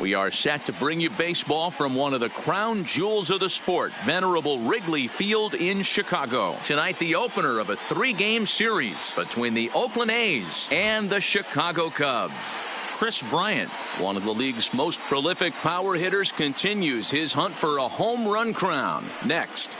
We are set to bring you baseball from one of the crown jewels of the sport, venerable Wrigley Field in Chicago. Tonight, the opener of a 3-game series between the Oakland A's and the Chicago Cubs. Chris Bryant, one of the league's most prolific power hitters, continues his hunt for a home run crown. Next.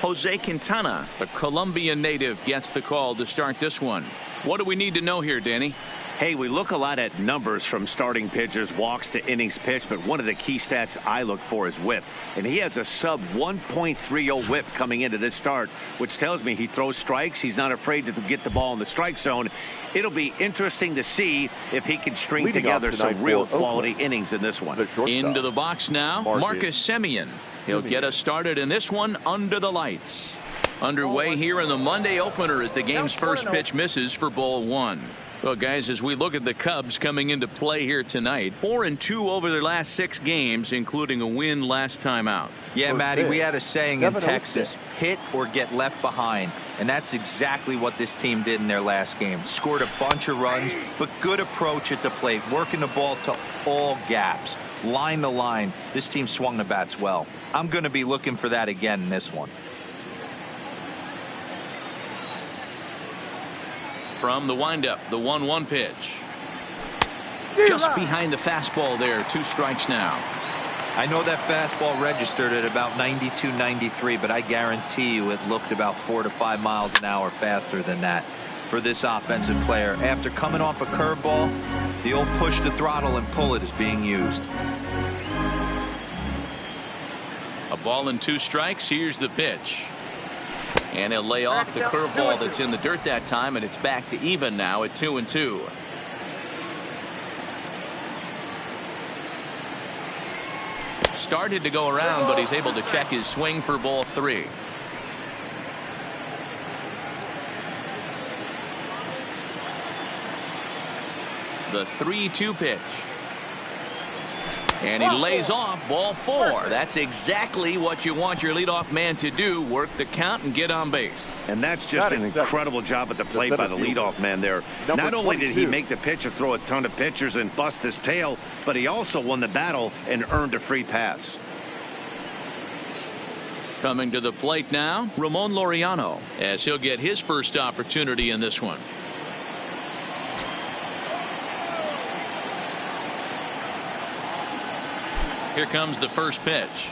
Jose Quintana, the Colombian native, gets the call to start this one. What do we need to know here, Danny? Hey, we look a lot at numbers from starting pitchers, walks to innings pitched, but one of the key stats I look for is whip. And he has a sub 1.30 whip coming into this start, which tells me he throws strikes. He's not afraid to get the ball in the strike zone. It'll be interesting to see if he can string together some real quality innings in this one. Into the box now, Marcus Semien. He'll get us started in this one under the lights. Underway here in the Monday opener as the game's first pitch misses for ball 1. Well, guys, as we look at the Cubs coming into play here tonight, 4-2 over their last 6 games, including a win last time out. Yeah, Matty, we had a saying in Texas, hit or get left behind. And that's exactly what this team did in their last game. Scored a bunch of runs, but good approach at the plate, working the ball to all gaps. Line to line, this team swung the bats well. I'm going to be looking for that again in this one. From the windup, the 1-1 pitch. Just behind the fastball there. 2 strikes now. I know that fastball registered at about 92, 93, but I guarantee you it looked about 4 to 5 miles an hour faster than that for this offensive player. After coming off a curveball, the old push the throttle and pull it is being used. A ball and 2 strikes. Here's the pitch. And he'll lay off the curveball that's in the dirt that time, and it's back to even now at 2-2. Started to go around, but he's able to check his swing for ball 3. The 3-2 pitch. And he lays off ball 4. That's exactly what you want your leadoff man to do, work the count and get on base. And that's just an incredible job at the plate by the leadoff man there. Not only did he make the pitcher throw a ton of pitchers and bust his tail, but he also won the battle and earned a free pass. Coming to the plate now, Ramon Laureano, as he'll get his first opportunity in this one. Here comes the first pitch.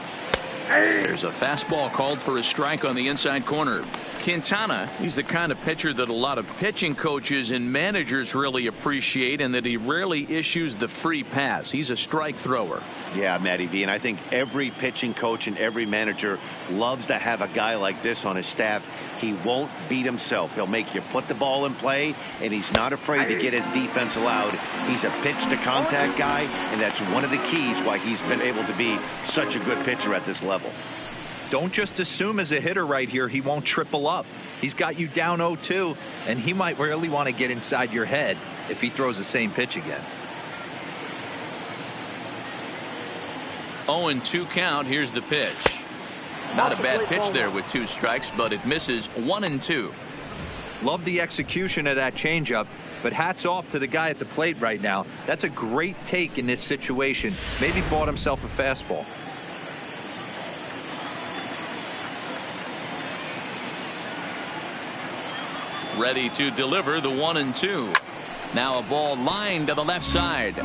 There's a fastball called for a strike on the inside corner. Quintana, he's the kind of pitcher that a lot of pitching coaches and managers really appreciate, and that he rarely issues the free pass. He's a strike thrower. Yeah, Matty V, and I think every pitching coach and every manager loves to have a guy like this on his staff. He won't beat himself. He'll make you put the ball in play, and he's not afraid to get his defense allowed. He's a pitch-to-contact guy, and that's one of the keys why he's been able to be such a good pitcher at this level. Don't just assume as a hitter right here he won't triple up. He's got you down 0-2, and he might really want to get inside your head if he throws the same pitch again. 0-2 count. Here's the pitch. Not a bad pitch there with 2 strikes, but it misses 1-2. Love the execution of that changeup, but hats off to the guy at the plate right now. That's a great take in this situation. Maybe bought himself a fastball. Ready to deliver the 1-2. Now a ball lined to the left side,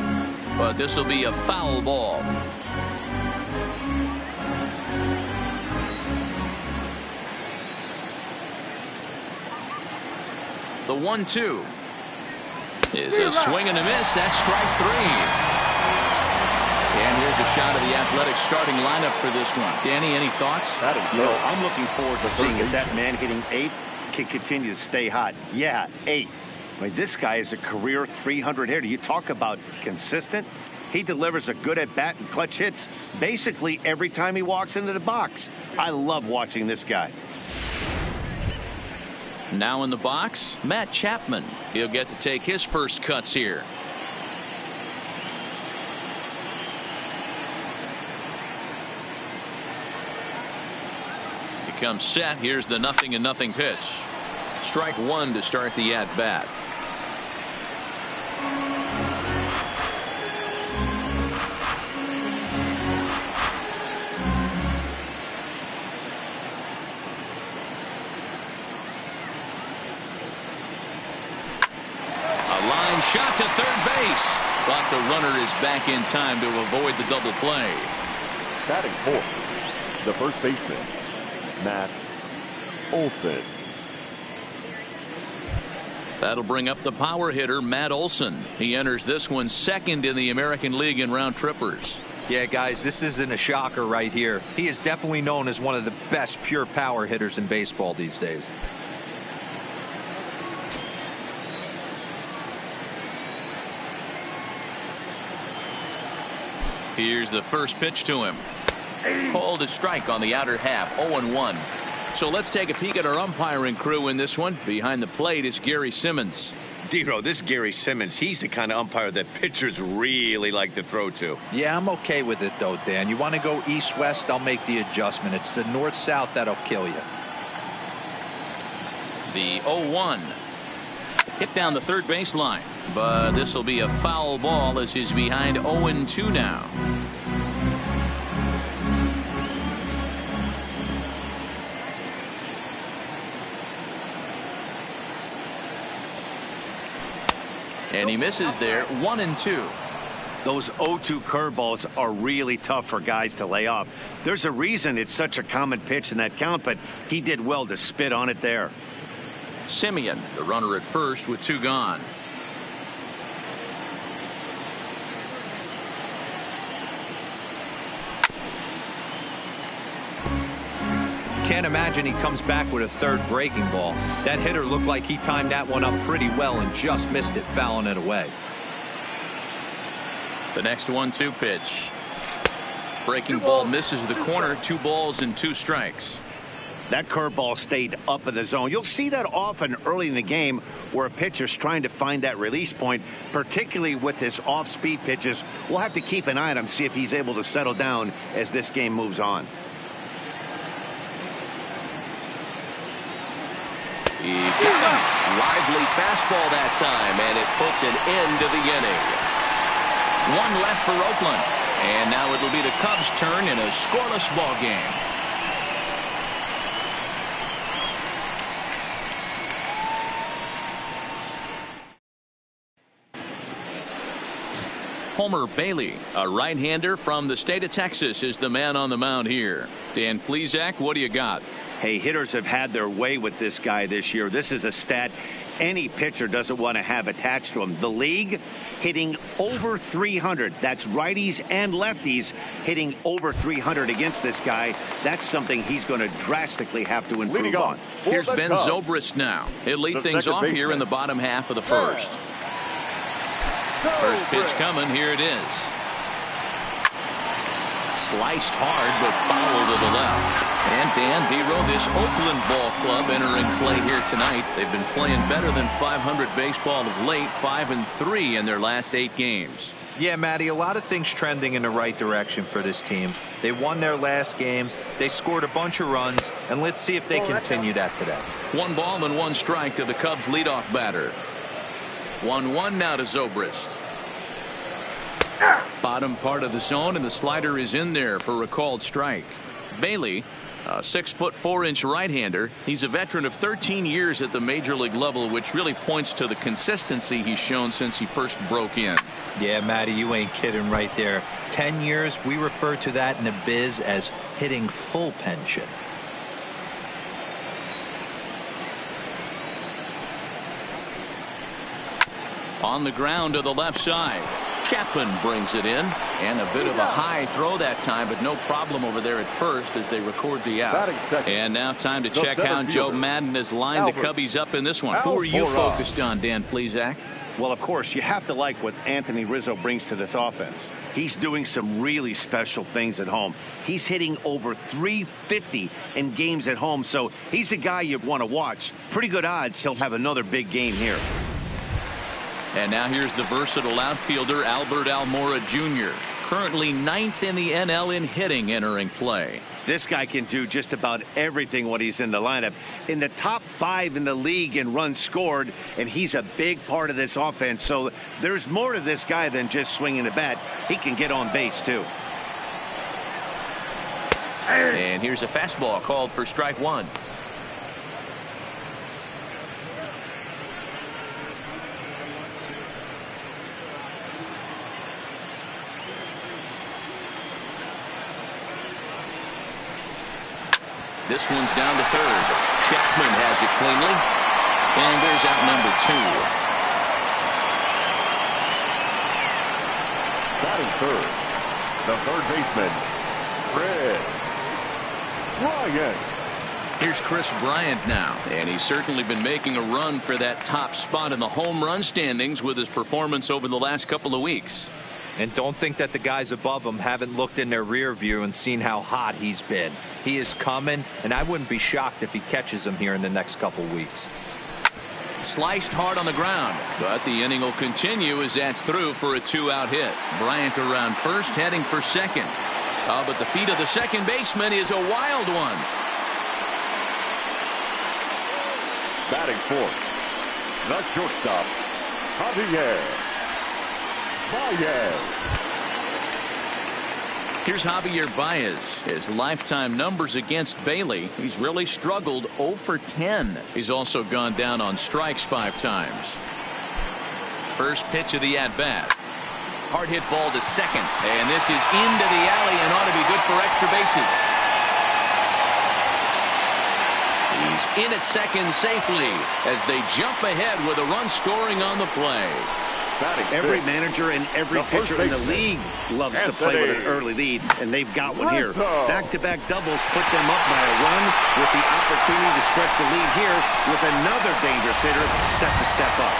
but this will be a foul ball. The 1-2 is a swing and a miss. That's strike 3. And here's a shot of the Athletics starting lineup for this one. Danny, any thoughts? I'm looking forward to seeing if that man hitting 8 can continue to stay hot. Yeah, 8. I mean, this guy is a career 300 hitter. You talk about consistent. He delivers a good at bat and clutch hits basically every time he walks into the box. I love watching this guy. Now in the box, Matt Chapman. He'll get to take his first cuts here. He comes set. Here's the 0-0 pitch. Strike 1 to start the at bat. the runner is back in time to avoid the double play. Batting fourth, the first baseman, Matt Olson. That'll bring up the power hitter, Matt Olson. He enters this one second in the American League in round trippers. Yeah, guys, this isn't a shocker right here. He is definitely known as one of the best pure power hitters in baseball these days. Here's the first pitch to him. Called a strike on the outer half, 0-1. So let's take a peek at our umpiring crew in this one. Behind the plate is Gary Simmons. Dero, this Gary Simmons, he's the kind of umpire that pitchers really like to throw to. Yeah, I'm okay with it, though, Dan. You want to go east-west, I'll make the adjustment. It's the north-south that'll kill you. The 0-1. Hit down the third baseline. But this will be a foul ball as he's behind 0-2 now. And he misses there, 1-2. Those 0-2 curveballs are really tough for guys to lay off. There's a reason it's such a common pitch in that count, but he did well to spit on it there. Simeon, the runner at first with 2 gone. Can't imagine he comes back with a third breaking ball. That hitter looked like he timed that one up pretty well and just missed it, fouling it away. The next 1-2 pitch. Breaking ball misses the corner. 2 balls and 2 strikes. That curveball stayed up in the zone. You'll see that often early in the game where a pitcher's trying to find that release point, particularly with his off-speed pitches. We'll have to keep an eye on him, see if he's able to settle down as this game moves on. He got him. Lively fastball that time, and it puts an end to the inning. 1 left for Oakland, and now it'll be the Cubs' turn in a scoreless ball game. Homer Bailey, a right-hander from the state of Texas, is the man on the mound here. Dan Plesac, what do you got? Hey, hitters have had their way with this guy this year. This is a stat any pitcher doesn't want to have attached to him. The league hitting over 300. That's righties and lefties hitting over 300 against this guy. That's something he's going to drastically have to improve on. Here's Ben Zobrist now. He'll lead things off here in the bottom half of the first. First pitch coming. Here it is. Sliced hard, but fouled to the left. And Dan Dero, this Oakland ball club entering play here tonight. They've been playing better than 500 baseball of late, 5-3 in their last 8 games. Yeah, Matty, a lot of things trending in the right direction for this team. They won their last game. They scored a bunch of runs, and let's see if they continue that today. 1 ball and 1 strike to the Cubs leadoff batter. 1-1 now to Zobrist. Bottom part of the zone, and the slider is in there for a called strike. Bailey, a 6'4" right-hander. He's a veteran of 13 years at the major league level, which really points to the consistency he's shown since he first broke in. Yeah, Matty, you ain't kidding right there. 10 years, we refer to that in the biz as hitting full pension. On the ground to the left side. Chapman brings it in, and a bit of a high throw that time, but no problem over there at first as they record the out. And now time to check how Joe Madden has lined the Cubbies up in this one. Who are you focused on, Dan Plesac? Well, of course, you have to like what Anthony Rizzo brings to this offense. He's doing some really special things at home. He's hitting over 350 in games at home, so he's a guy you want to watch. Pretty good odds he'll have another big game here. And now here's the versatile outfielder Albert Almora Jr., currently 9th in the NL in hitting entering play. This guy can do just about everything when he's in the lineup. In the top 5 in the league in runs scored, and he's a big part of this offense. So there's more to this guy than just swinging the bat. He can get on base, too. And here's a fastball called for strike 1. This one's down to third. Chapman has it cleanly. And there's out number 2. Batting third, the third baseman, Bryant. Here's Chris Bryant now, and he's certainly been making a run for that top spot in the home run standings with his performance over the last couple of weeks. And don't think that the guys above him haven't looked in their rear view and seen how hot he's been. He is coming, and I wouldn't be shocked if he catches him here in the next couple weeks. Sliced hard on the ground, but the inning will continue as that's through for a 2-out hit. Bryant around first, heading for second. But the feet of the second baseman is a wild one. Batting fourth, the shortstop, Javier Baez. Here's Javier Baez. His lifetime numbers against Bailey. He's really struggled 0 for 10. He's also gone down on strikes 5 times. First pitch of the at-bat. Hard hit ball to second. And this is into the alley and ought to be good for extra bases. He's in at second safely as they jump ahead with a run scoring on the play. Every manager and every pitcher in the league loves to play with an early lead, and they've got one here. Back-to-back doubles put them up by a run with the opportunity to stretch the lead here with another dangerous hitter set to step up.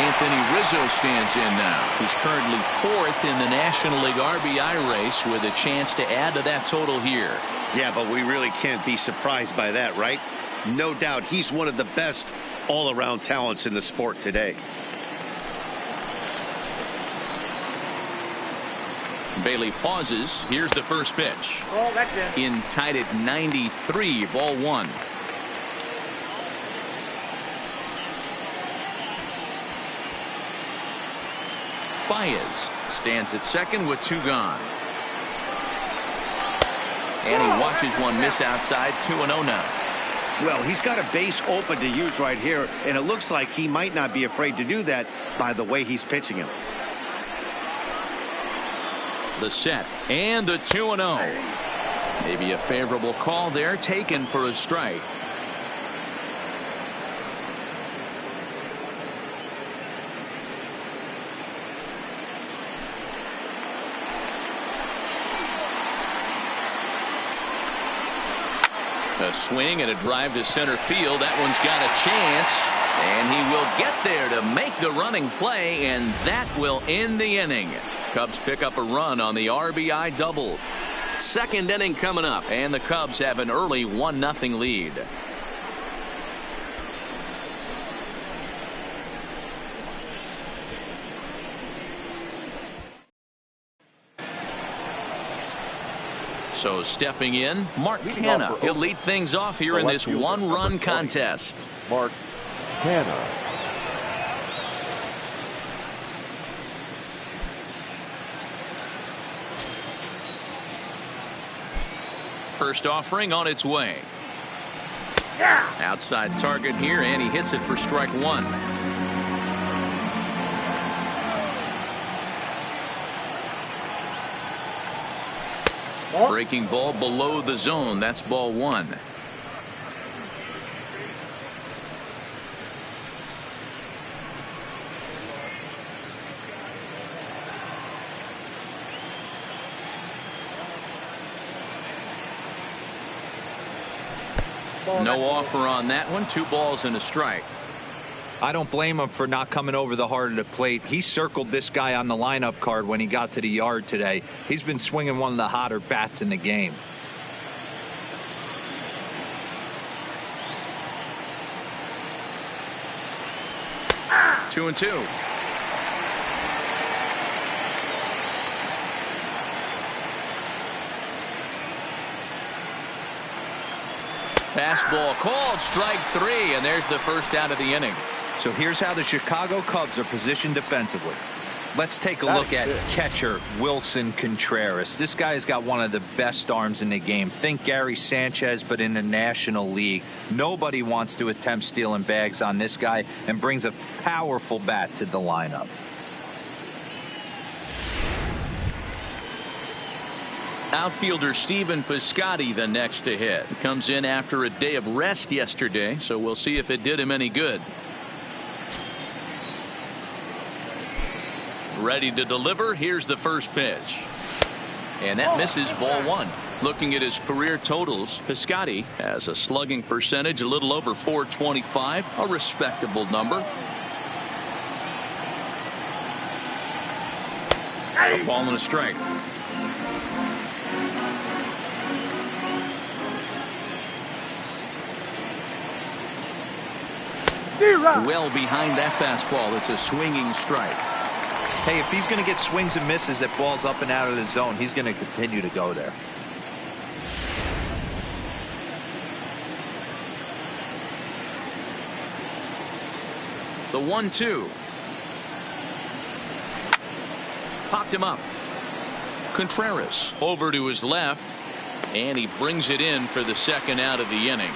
Anthony Rizzo stands in now. He's currently 4th in the National League RBI race with a chance to add to that total here. Yeah, but we really can't be surprised by that, right? No doubt he's one of the best all-around talents in the sport today. Bailey pauses. Here's the first pitch. Oh, that's it. In tied at 93, ball 1. Baez stands at second with 2 gone. And he watches one miss outside. 2-0 now. Well, he's got a base open to use right here, and it looks like he might not be afraid to do that by the way he's pitching him. The set and the 2-0. Maybe a favorable call there, taken for a strike. A swing and a drive to center field. That one's got a chance, and he will get there to make the running play, and that will end the inning. Cubs pick up a run on the RBI double. Second inning coming up, and the Cubs have an early 1-0 lead. So stepping in, Mark Canha. He'll lead things off here in this 1-run contest. Mark Canha. First offering on its way. Outside target here, and he hits it for strike 1. Breaking ball below the zone. That's ball 1. No offer on that one. 2 balls and a strike. I don't blame him for not coming over the heart of the plate. He circled this guy on the lineup card when he got to the yard today. He's been swinging one of the hotter bats in the game. Two and 2. Fastball called, strike 3, and there's the first out of the inning. So here's how the Chicago Cubs are positioned defensively. Let's take a look at catcher Wilson Contreras. This guy has got one of the best arms in the game. Think Gary Sanchez, but in the National League. Nobody wants to attempt stealing bags on this guy, and brings a powerful bat to the lineup. Outfielder Stephen Piscotty the next to hit. Comes in after a day of rest yesterday, so we'll see if it did him any good. Ready to deliver. Here's the first pitch. And that misses, ball one. Looking at his career totals, Piscotty has a slugging percentage a little over .425, a respectable number. A ball and a strike. Well behind that fastball. It's a swinging strike. Hey, if he's going to get swings and misses that balls up and out of the zone, he's going to continue to go there. The 1-2. Popped him up. Contreras over to his left, and he brings it in for the second out of the inning.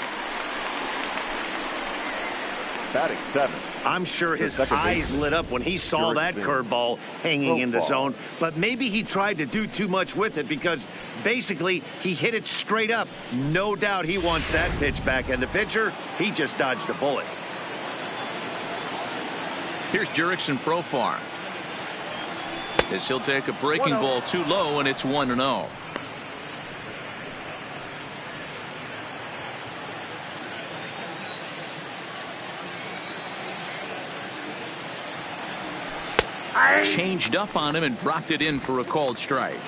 Batting 7. I'm sure his eyes lit up when he saw that curveball hanging in the zone, but maybe he tried to do too much with it because basically he hit it straight up. No doubt he wants that pitch back, and the pitcher, he just dodged a bullet. Here's Jurickson Profar. As he'll take a breaking ball too low, and it's 1-0. Changed up on him and dropped it in for a called strike.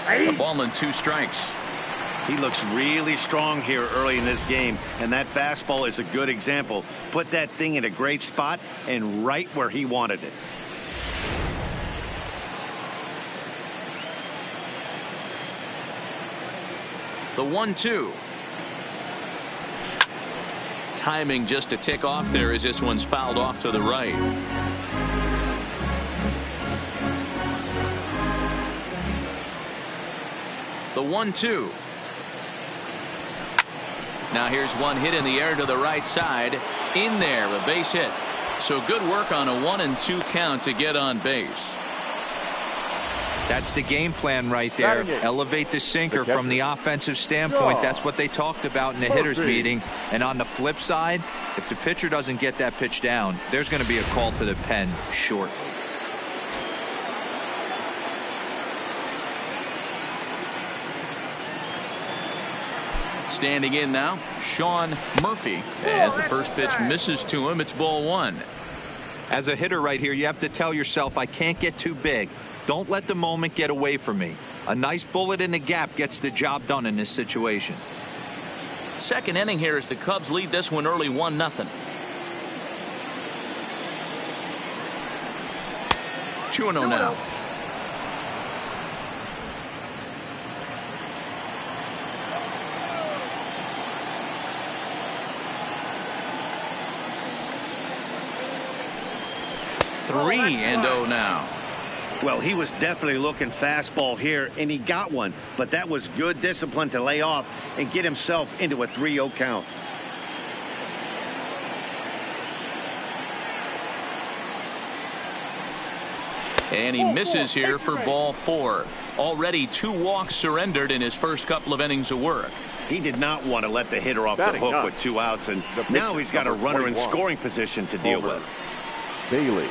A ball and 2 strikes. He looks really strong here early in this game, and that fastball is a good example. Put that thing in a great spot and right where he wanted it. The 1-2. Timing just a tick off there as this one's fouled off to the right. The 1-2. Now here's one hit in the air to the right side. In there, a base hit. So good work on a 1-2 count to get on base. That's the game plan right there. Elevate the sinker from the offensive standpoint. That's what they talked about in the hitters meeting. And on the flip side, if the pitcher doesn't get that pitch down, there's going to be a call to the pen shortly. Standing in now, Sean Murphy. As the first pitch misses to him, it's ball 1. As a hitter right here, you have to tell yourself, I can't get too big. Don't let the moment get away from me. A nice bullet in the gap gets the job done in this situation. Second inning here as the Cubs lead this one early 1-0. 2-0 now. Three and 0 now. Well, he was definitely looking fastball here, and he got one. But that was good discipline to lay off and get himself into a 3-0 count. And he misses here for ball 4. Already 2 walks surrendered in his first couple of innings of work. He did not want to let the hitter off the hook with 2 outs, and now he's got a runner in scoring position to deal with. Bailey.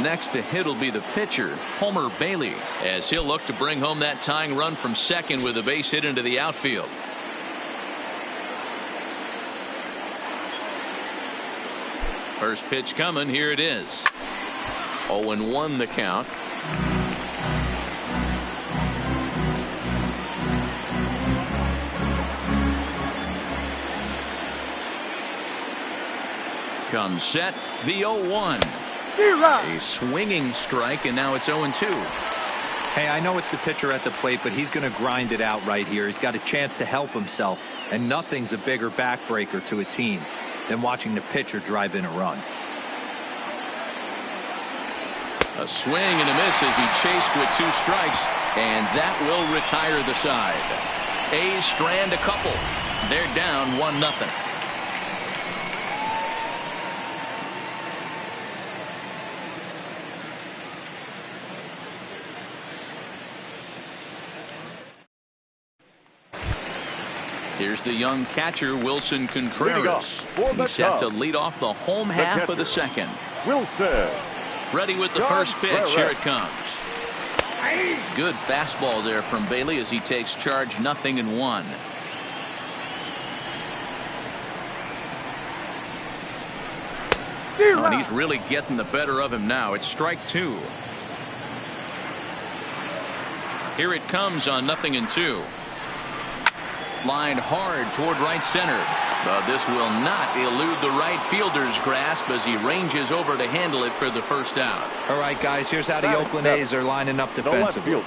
Next to hit will be the pitcher, Homer Bailey, as he'll look to bring home that tying run from second with a base hit into the outfield. First pitch coming. Here it is. 0-1 the count. Comes set. The 0-1. A swinging strike, and now it's 0-2. Hey, I know it's the pitcher at the plate, but he's going to grind it out right here. He's got a chance to help himself, and nothing's a bigger backbreaker to a team than watching the pitcher drive in a run. A swing and a miss as he chased with 2 strikes, and that will retire the side. A's strand a couple. They're down 1-0. Here's the young catcher, Wilson Contreras. He's set to lead off the home half of the second. Wilson. Ready with the first pitch. Here it comes. Good fastball there from Bailey as he takes charge, 0-1. Oh, and he's really getting the better of him now. It's strike 2. Here it comes on 0-2. Line hard toward right center. But this will not elude the right fielder's grasp as he ranges over to handle it for the first out. All right, guys, here's how the Oakland A's are lining up defensively.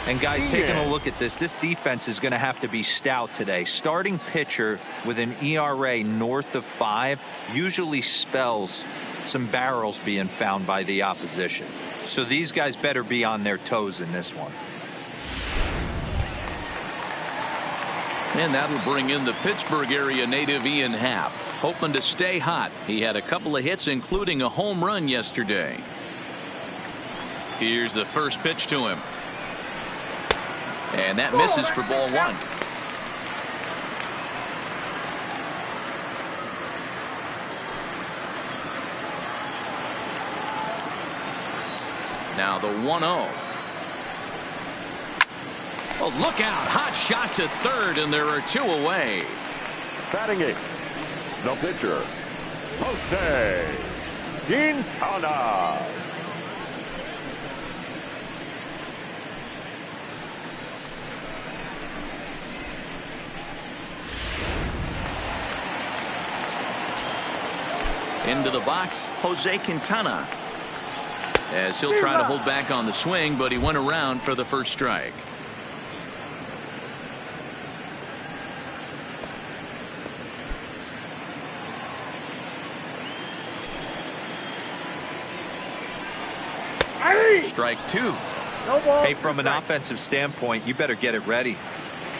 And guys, taking a look at this defense is going to have to be stout today. Starting pitcher with an ERA north of 5 usually spells some barrels being found by the opposition. So these guys better be on their toes in this one. And that'll bring in the Pittsburgh area native Ian Happ, hoping to stay hot. He had a couple of hits, including a home run yesterday. Here's the first pitch to him. And that misses for ball 1. Now the 1-0. Oh, look out. Hot shot to third, and there are 2 away. Batting 8th, the pitcher, Jose Quintana. Into the box, Jose Quintana. As he'll try to hold back on the swing, but he went around for the first strike. Strike 2. Hey, from an offensive standpoint, you better get it ready.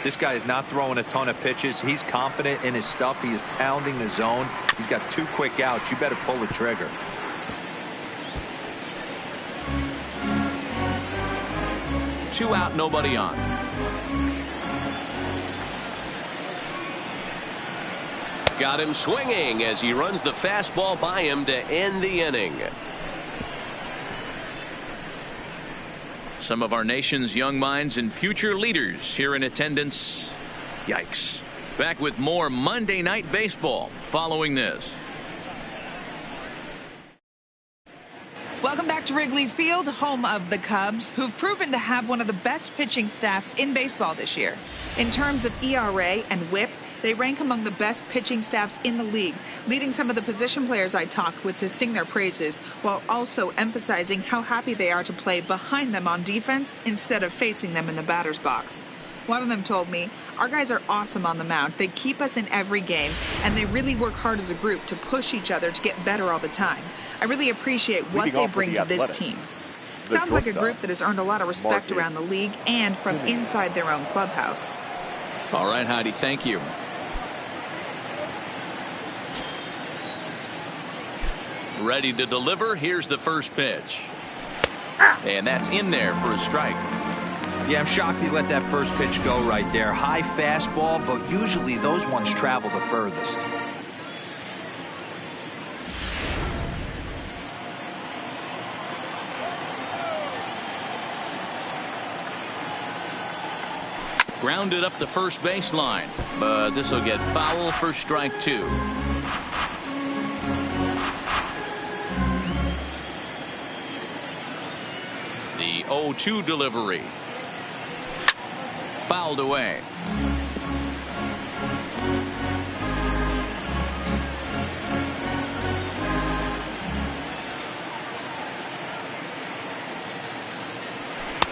This guy is not throwing a ton of pitches. He's confident in his stuff. He is pounding the zone. He's got 2 quick outs. You better pull the trigger. Two out, nobody on. Got him swinging as he runs the fastball by him to end the inning. Some of our nation's young minds and future leaders here in attendance. Yikes. Back with more Monday Night Baseball following this. Welcome back to Wrigley Field, home of the Cubs, who've proven to have one of the best pitching staffs in baseball this year. In terms of ERA and WHIP, they rank among the best pitching staffs in the league, leading some of the position players I talked with to sing their praises, while also emphasizing how happy they are to play behind them on defense instead of facing them in the batter's box. One of them told me, our guys are awesome on the mound. They keep us in every game, and they really work hard as a group to push each other to get better all the time. I really appreciate what they bring to this team. Sounds like a group that has earned a lot of respect around the league and from inside their own clubhouse. All right, Heidi, thank you. Ready to deliver. Here's the first pitch. And that's in there for a strike. Yeah, I'm shocked he let that first pitch go right there. High fastball, but usually those ones travel the furthest. Grounded up the first baseline, but this will get foul for strike 2. The 0-2 delivery. Fouled away.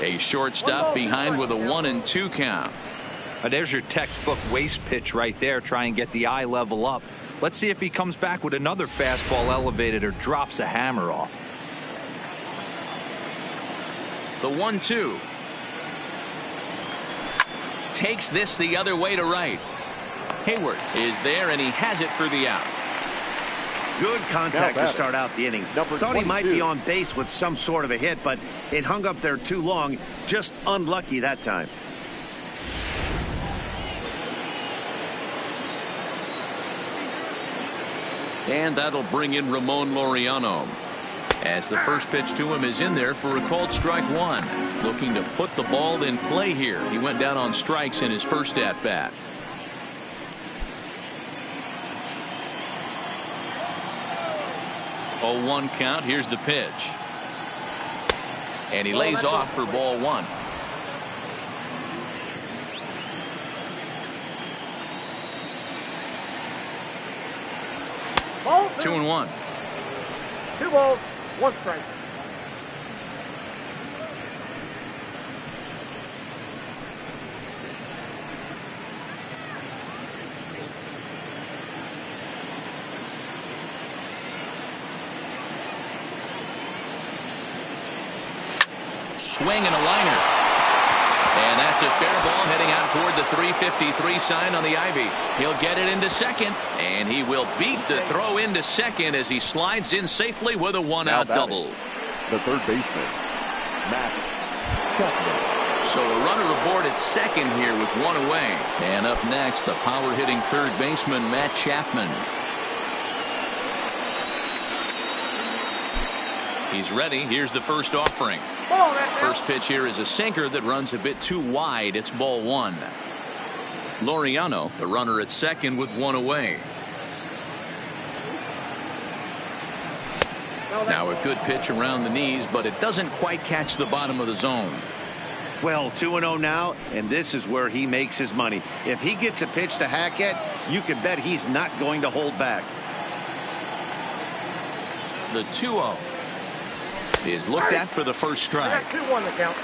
A shortstop behind with a 1-2 count. There's your textbook waste pitch right there. Try and get the eye level up. Let's see if he comes back with another fastball elevated or drops a hammer off. The 1-2. Takes this the other way to right. Hayward is there, and he has it for the out. Good contact to start out the inning. Thought he might be on base with some sort of a hit, but it hung up there too long. Just unlucky that time. And that'll bring in Ramon Laureano, as the first pitch to him is in there for a called strike one. Looking to put the ball in play here. He went down on strikes in his first at bat. 0-1 count. Here's the pitch, and he lays off for ball one. Ball 2-1. 2 balls, 1 strike. Swing and a liner. And that's a fair ball heading out toward the 353 sign on the ivy. He'll get it into second, and he will beat the throw into second as he slides in safely with a one-out double. The third baseman, Matt Chapman. So a runner aboard at second here with one away. And up next, the power-hitting third baseman, Matt Chapman. He's ready. Here's the first offering. First pitch here is a sinker that runs a bit too wide. It's ball one. Laureano, the runner at second with one away. Now a good pitch around the knees, but it doesn't quite catch the bottom of the zone. Well, 2-0 now, and this is where he makes his money. If he gets a pitch to hack at, you can bet he's not going to hold back. The 2-0 is looked at for the first strike. 2-1 the count.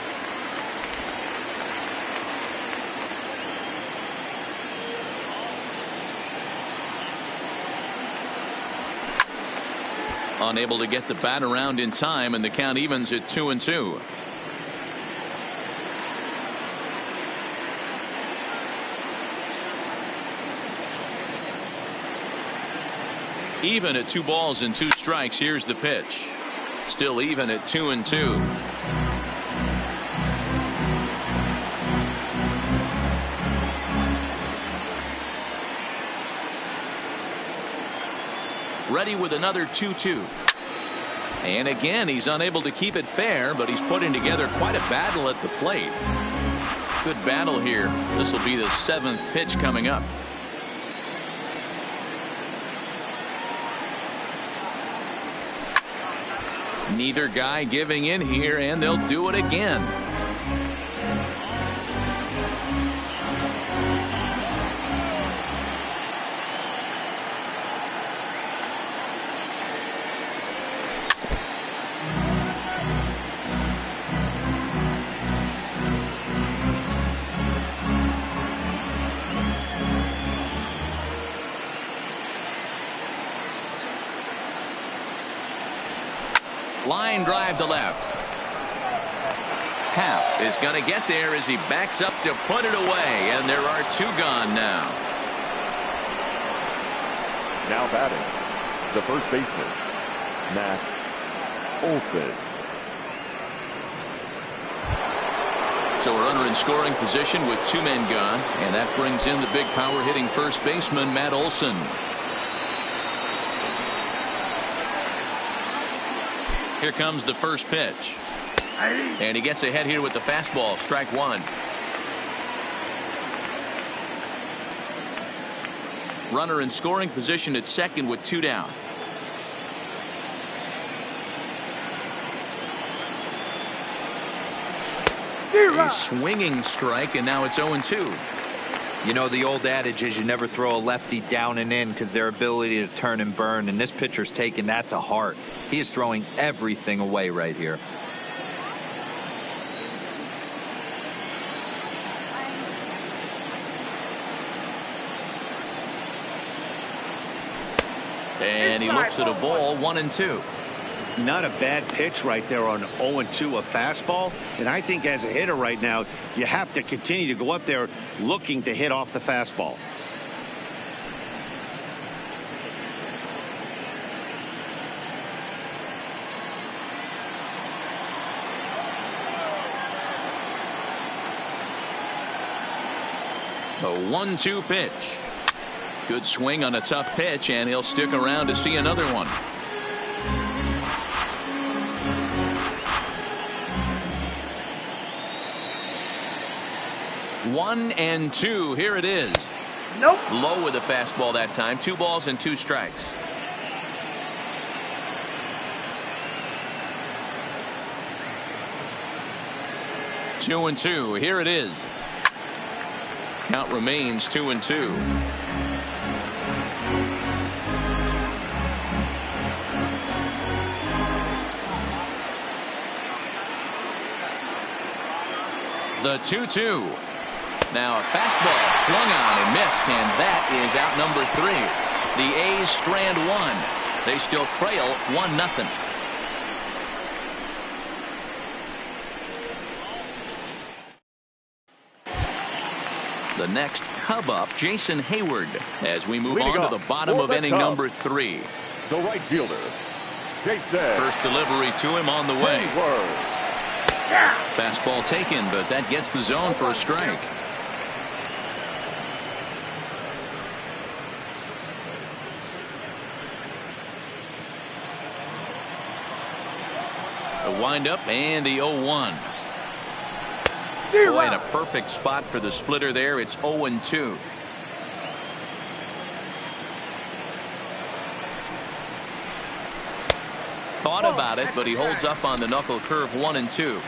Unable to get the bat around in time, and the count evens at 2-2. Even at 2 balls and 2 strikes. Here's the pitch. Still even at 2-2. Ready with another 2-2. And again, he's unable to keep it fair, but he's putting together quite a battle at the plate. Good battle here. This will be the 7th pitch coming up. Neither guy giving in here, and they'll do it again. Line drive to left. Happ is going to get there as he backs up to put it away, and there are 2 gone now. Now batting, the first baseman, Matt Olson. So a runner in scoring position with 2 men gone, and that brings in the big power hitting first baseman, Matt Olson. Here comes the first pitch. And he gets ahead here with the fastball. Strike one. Runner in scoring position at second with 2 down. A swinging strike, and now it's 0-2. You know, the old adage is you never throw a lefty down and in because their ability to turn and burn, and this pitcher's taking that to heart. He is throwing everything away right here. And he looks at a ball, 1-2. Not a bad pitch right there on 0-2, a fastball. And I think as a hitter right now, you have to continue to go up there looking to hit off the fastball. The 1-2 pitch. Good swing on a tough pitch, and he'll stick around to see another one. 1-2. Here it is. Nope. Low with a fastball that time. 2 balls and 2 strikes. Two and 2. Here it is. Count remains 2-2. The 2-2. Now a fastball swung on and missed, and that is out number 3. The A's strand 1. They still trail 1-0. The next Cub up, Jason Hayward, as we move on to the bottom of inning number 3. The right fielder, Jason. First delivery to him on the way. Hayward. Fastball taken, but that gets the zone for a strike. The windup and the 0-1. Boy, in a perfect spot for the splitter there. It's 0-2. Thought about it, but he holds up on the knuckle curve. 1-2.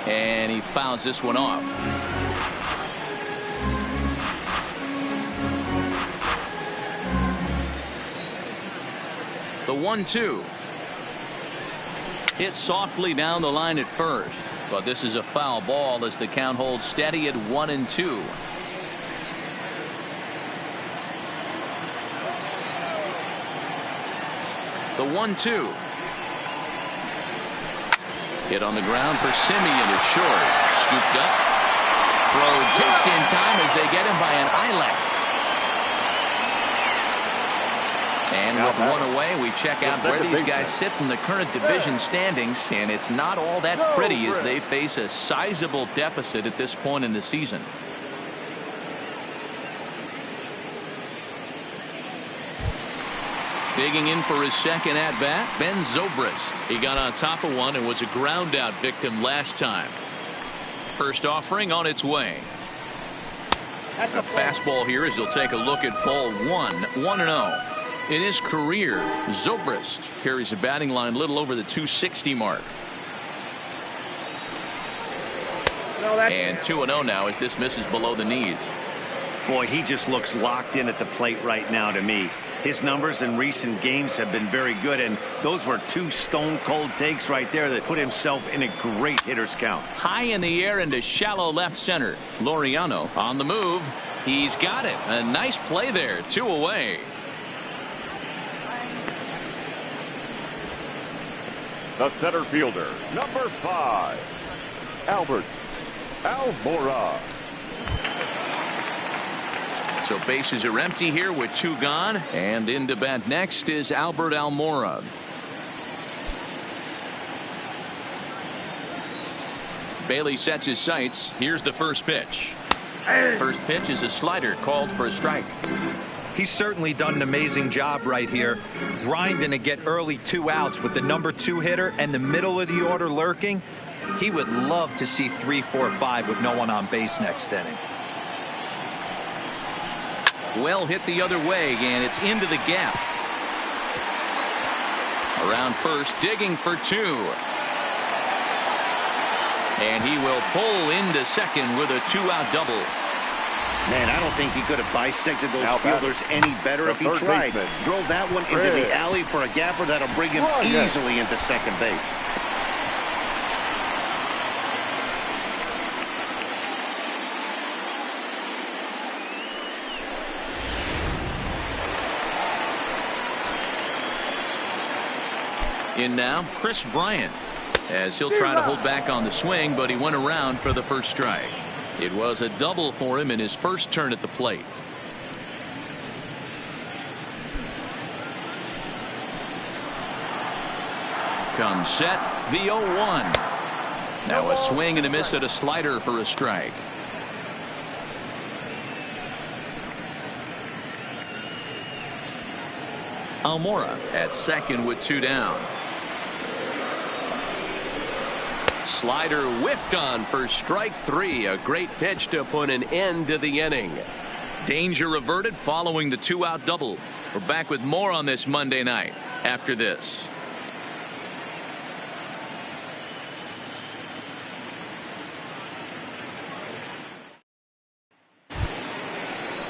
And he fouls this one off. The 1-2. Hit softly down the line at first, but this is a foul ball as the count holds steady at 1-2. The 1-2. Hit on the ground for Simeon. It's short. Scooped up. Throw just in time as they get him by an eyelash. And with one away, we check out where these guys sit in the current division standings, and it's not all that pretty as they face a sizable deficit at this point in the season. Digging in for his second at-bat, Ben Zobrist. He got on top of one and was a ground-out victim last time. First offering on its way. A fastball here as he'll take a look at ball 1. 1-0. In his career, Zobrist carries a batting line little over the 260 mark. And 2-0 now as this misses below the knees. Boy, he just looks locked in at the plate right now to me. His numbers in recent games have been very good, and those were 2 stone-cold takes right there that put himself in a great hitter's count. High in the air into shallow left center. Laureano on the move. He's got it. A nice play there. 2 away. The center fielder, number 5, Albert Almora. So bases are empty here with 2 gone, and into bat next is Albert Almora. Bailey sets his sights. Here's the first pitch. First pitch is a slider called for a strike. He's certainly done an amazing job right here, grinding to get early 2 outs with the number 2 hitter and the middle of the order lurking. He would love to see 3, 4, 5 with no one on base next inning. Well hit the other way, and it's into the gap. Around first, digging for 2. And he will pull into second with a 2-out double. Man, I don't think he could have bisected those fielders any better if he tried. Drove that one into the alley for a gapper that'll bring him easily into second base. In now, Chris Bryant. as he'll try to hold back on the swing, but he went around for the first strike. It was a double for him in his first turn at the plate. Comes set, the 0-1. Now a swing and a miss at a slider for a strike. Almora at second with 2 down. Slider whiffed on for strike 3. A great pitch to put an end to the inning. Danger averted following the 2-out double. We're back with more on this Monday night after this.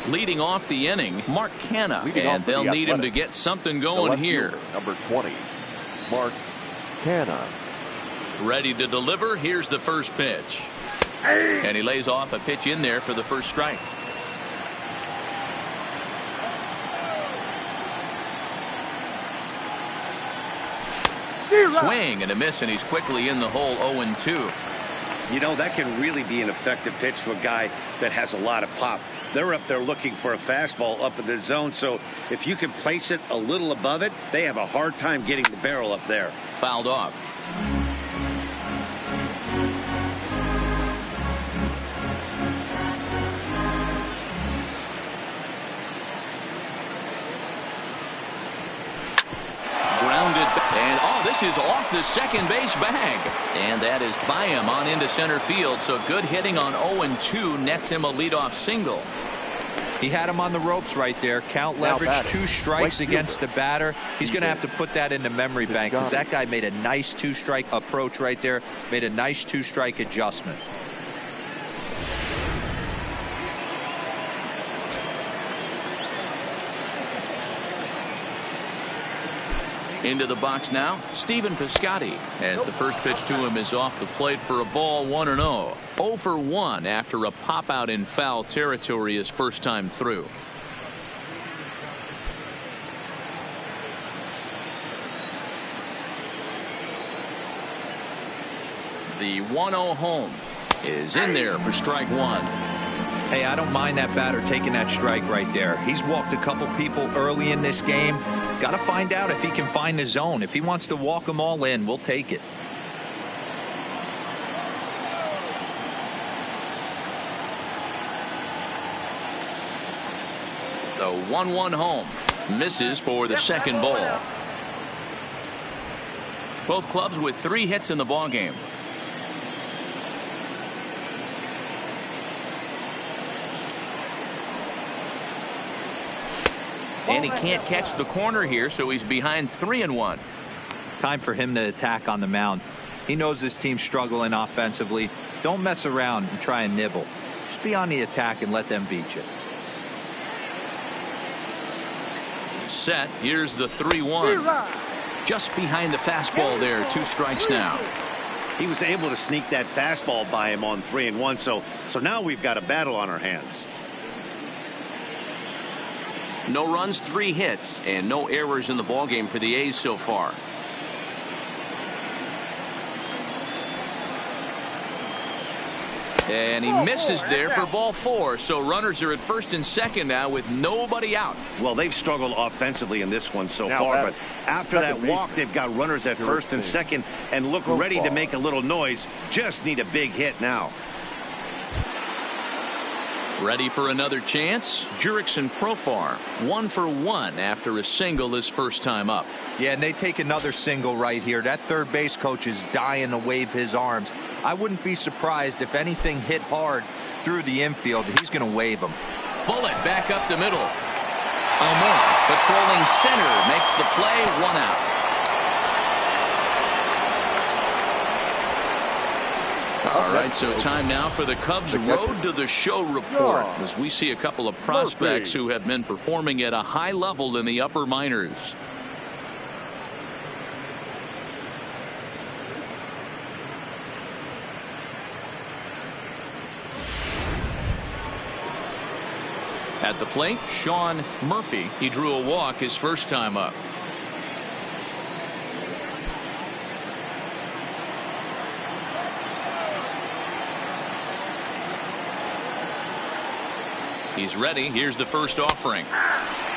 Leading off the inning, Mark Canha, and they'll need him to get something going here. Number 20, Mark Canha. Ready to deliver. Here's the first pitch. And he lays off a pitch in there for the first strike. Swing and a miss, and he's quickly in the hole. 0-2. You know, that can really be an effective pitch to a guy that has a lot of pop. They're up there looking for a fastball up in the zone, so if you can place it a little above it, they have a hard time getting the barrel up there. Fouled off. And this is off the second base bag, and that is by him on into center field. So good hitting on 0-2 nets him a leadoff single. He had him on the ropes right there. Count leverage, 2 strikes against the batter. He's going to have to put that in the memory bank, because that guy made a nice 2-strike approach right there, made a nice 2-strike adjustment. Into the box now, Stephen Piscotty, as the first pitch to him is off the plate for a ball. 1-0. 0 for 1 after a pop out in foul territory his first time through. The 1-0 home is in there for strike 1. Hey, I don't mind that batter taking that strike right there. He's walked a couple people early in this game. Got to find out if he can find the zone. If he wants to walk them all in, we'll take it. The 1-1 home misses for the second ball. Both clubs with 3 hits in the ball game. And he can't catch the corner here, so he's behind 3-1. Time for him to attack on the mound. He knows this team's struggling offensively. Don't mess around and try and nibble. Just be on the attack and let them beat you. Set. Here's the 3-1. Just behind the fastball there. 2 strikes now. He was able to sneak that fastball by him on 3-1, so now we've got a battle on our hands. No runs, 3 hits, and no errors in the ballgame for the A's so far. And he misses there for ball 4. So runners are at first and second now with nobody out. Well, they've struggled offensively in this one so far, but after that walk, they've got runners at first and second and look ready to make a little noise. Just need a big hit now. Ready for another chance? Jurickson Profar 1 for 1 after a single his first time up. Yeah, and they take another single right here. That third base coach is dying to wave his arms. I wouldn't be surprised if anything hit hard through the infield. He's going to wave them. Bullet back up the middle. Almora patrolling center makes the play. 1 out. All right, so time now for the Cubs Road to the Show report, as we see a couple of prospects who have been performing at a high level in the upper minors. At the plate, Sean Murphy. He drew a walk his first time up. He's ready. Here's the first offering.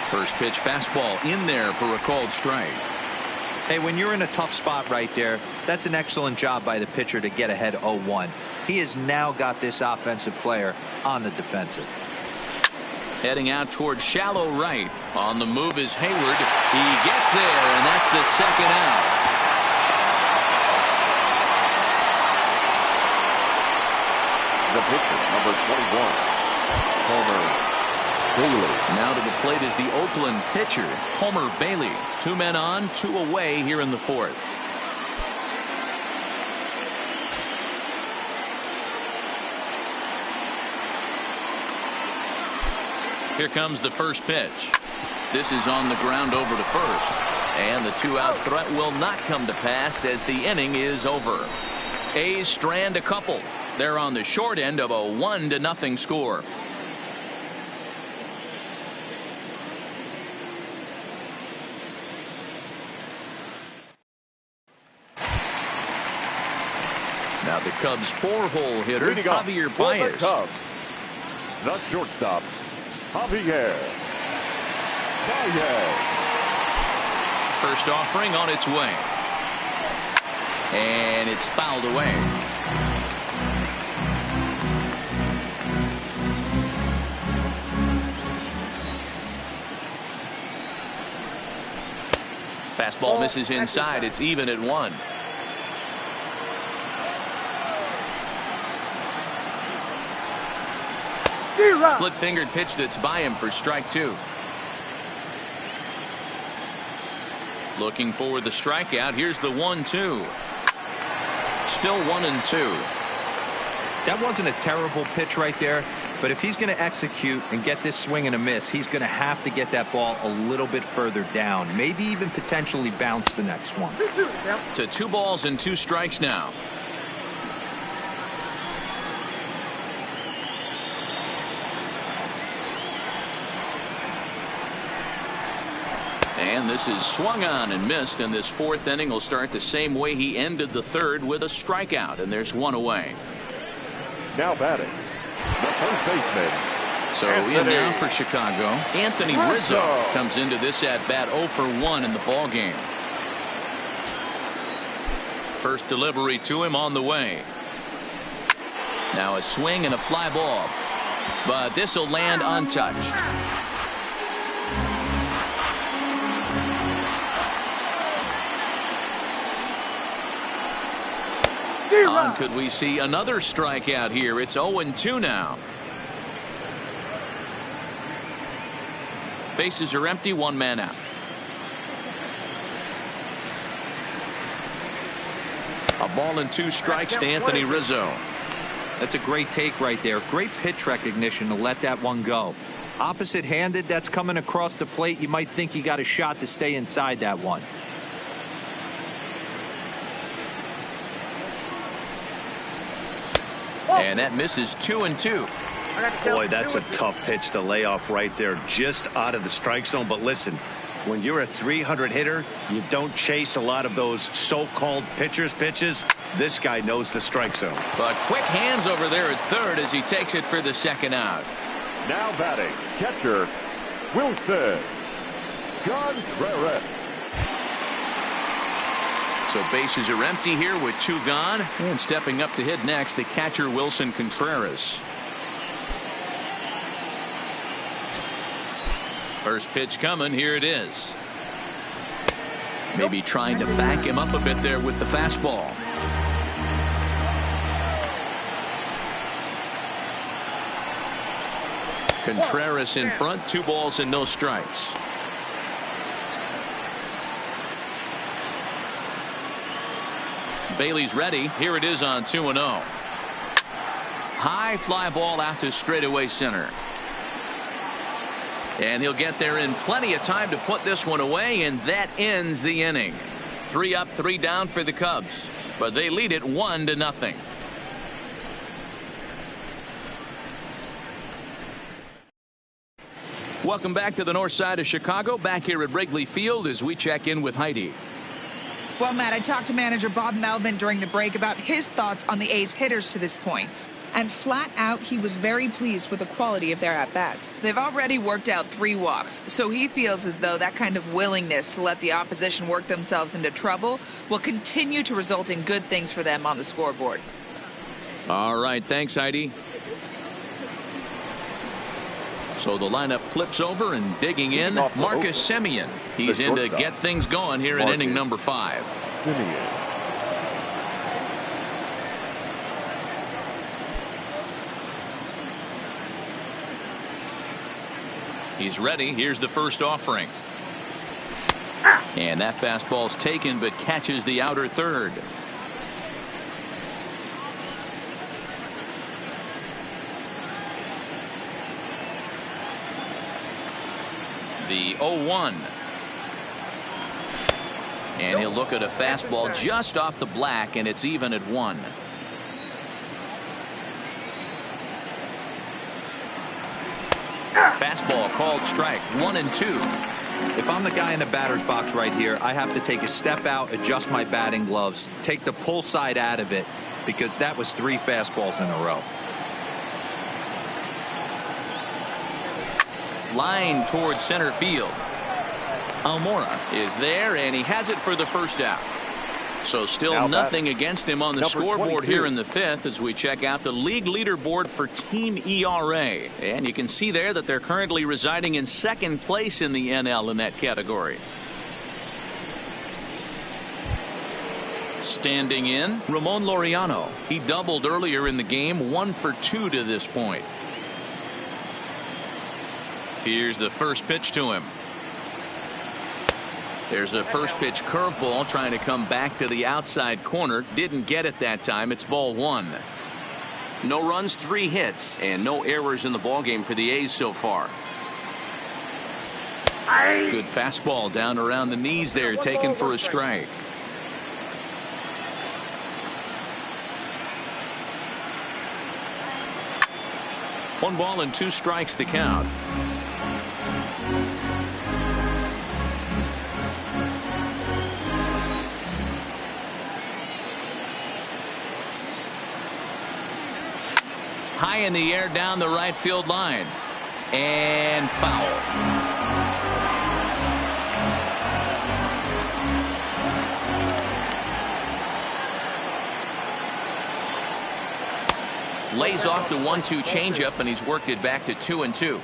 First pitch fastball in there for a called strike. Hey, when you're in a tough spot right there, that's an excellent job by the pitcher to get ahead 0-1. He has now got this offensive player on the defensive. Heading out towards shallow right. On the move is Hayward. He gets there, and that's the second out. The pitcher, number 21, Homer Bailey. Now to the plate is the Oakland pitcher, Homer Bailey. 2 men on, 2 away here in the fourth. Here comes the first pitch. This is on the ground over to first. And the 2-out threat will not come to pass as the inning is over. A's strand a couple. They're on the short end of a 1-0 score. Now the Cubs' 4-hole hitter, Javier Baez. The shortstop, Javier Baez. First offering on its way. And it's fouled away. Fastball misses inside. It's even at 1. Split-fingered pitch that's by him for strike 2. Looking for the strikeout. Here's the 1-2. Still 1-2. That wasn't a terrible pitch right there, but if he's going to execute and get this swing and a miss, he's going to have to get that ball a little bit further down, maybe even potentially bounce the next one. To 2 balls and 2 strikes now. And this is swung on and missed, and this 4th inning will start the same way he ended the 3rd, with a strikeout, and there's 1 away. Now batting, the first baseman. So in now for Chicago, Anthony Rizzo comes into this at bat 0 for 1 in the ball game. First delivery to him on the way. Now a swing and a fly ball, but this will land untouched. Could we see another strikeout here? It's 0-2 now. Bases are empty, 1 man out. A ball and 2 strikes to Anthony Rizzo. That's a great take right there. Great pitch recognition to let that one go. Opposite handed, that's coming across the plate. You might think you got a shot to stay inside that one. And that misses 2-2. Boy, that's a tough pitch to lay off right there, just out of the strike zone. But listen, when you're a 300 hitter, you don't chase a lot of those so-called pitchers' pitches. This guy knows the strike zone. But quick hands over there at 3rd as he takes it for the 2nd out. Now batting, catcher, Wilson Contreras. So bases are empty here with 2 gone, and stepping up to hit next, the catcher Wilson Contreras. First pitch coming. Here it is. Maybe trying to back him up a bit there with the fastball. Contreras in front, 2 balls and no strikes. Bailey's ready. Here it is on 2-0. High fly ball out to straightaway center. And he'll get there in plenty of time to put this one away, and that ends the inning. 3 up, 3 down for the Cubs, but they lead it 1-0. Welcome back to the north side of Chicago, back here at Wrigley Field as we check in with Heidi. Well, Matt, I talked to manager Bob Melvin during the break about his thoughts on the A's hitters to this point. And flat out, he was very pleased with the quality of their at-bats. They've already worked out 3 walks, so he feels as though that kind of willingness to let the opposition work themselves into trouble will continue to result in good things for them on the scoreboard. All right, thanks, Heidi. So the lineup flips over and digging in, Marcus Semien. He's in to get things going here in inning number 5. Semien. He's ready. Here's the first offering. And that fastball's taken but catches the outer third. The 0-1. And he'll look at a fastball just off the black, and it's even at 1. Fastball called strike. 1-2. If I'm the guy in the batter's box right here, I have to take a step out, adjust my batting gloves, take the pull side out of it, because that was 3 fastballs in a row. Line towards center field. Almora is there, and he has it for the first out. So still nothing against him on the scoreboard here in the 5th as we check out the league leaderboard for team ERA. And you can see there that they're currently residing in 2nd place in the NL in that category. Standing in, Ramon Laureano. He doubled earlier in the game, 1 for 2 to this point. Here's the first pitch to him. There's a first pitch curveball trying to come back to the outside corner. Didn't get it that time. It's ball 1. No runs, 3 hits, and no errors in the ballgame for the A's so far. Good fastball down around the knees there, taken for a strike. One ball and 2 strikes to count. High in the air down the right field line. And foul. Lays off the 1-2 changeup, and he's worked it back to 2-2.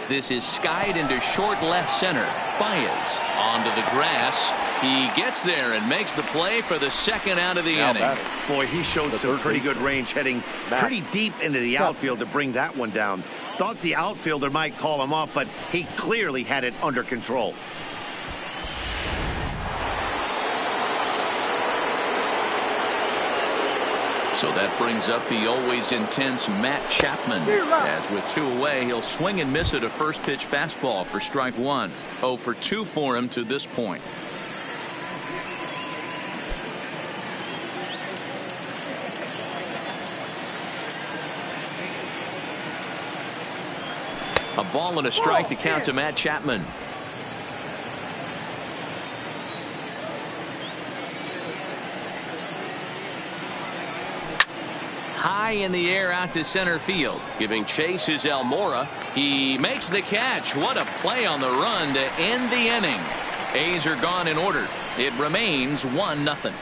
This is skied into short left center. Baez onto the grass. He gets there and makes the play for the 2nd out of the inning. Boy, he showed some pretty good range, heading pretty deep into the outfield to bring that one down. Thought the outfielder might call him off, but he clearly had it under control. So that brings up the always intense Matt Chapman. As with 2 away, he'll swing and miss at a first pitch fastball for strike 1. 0 for 2 for him to this point. A ball and a strike to count to Matt Chapman. High in the air out to center field. Giving chase is Almora. He makes the catch. What a play on the run to end the inning. A's are gone in order. It remains 1-0.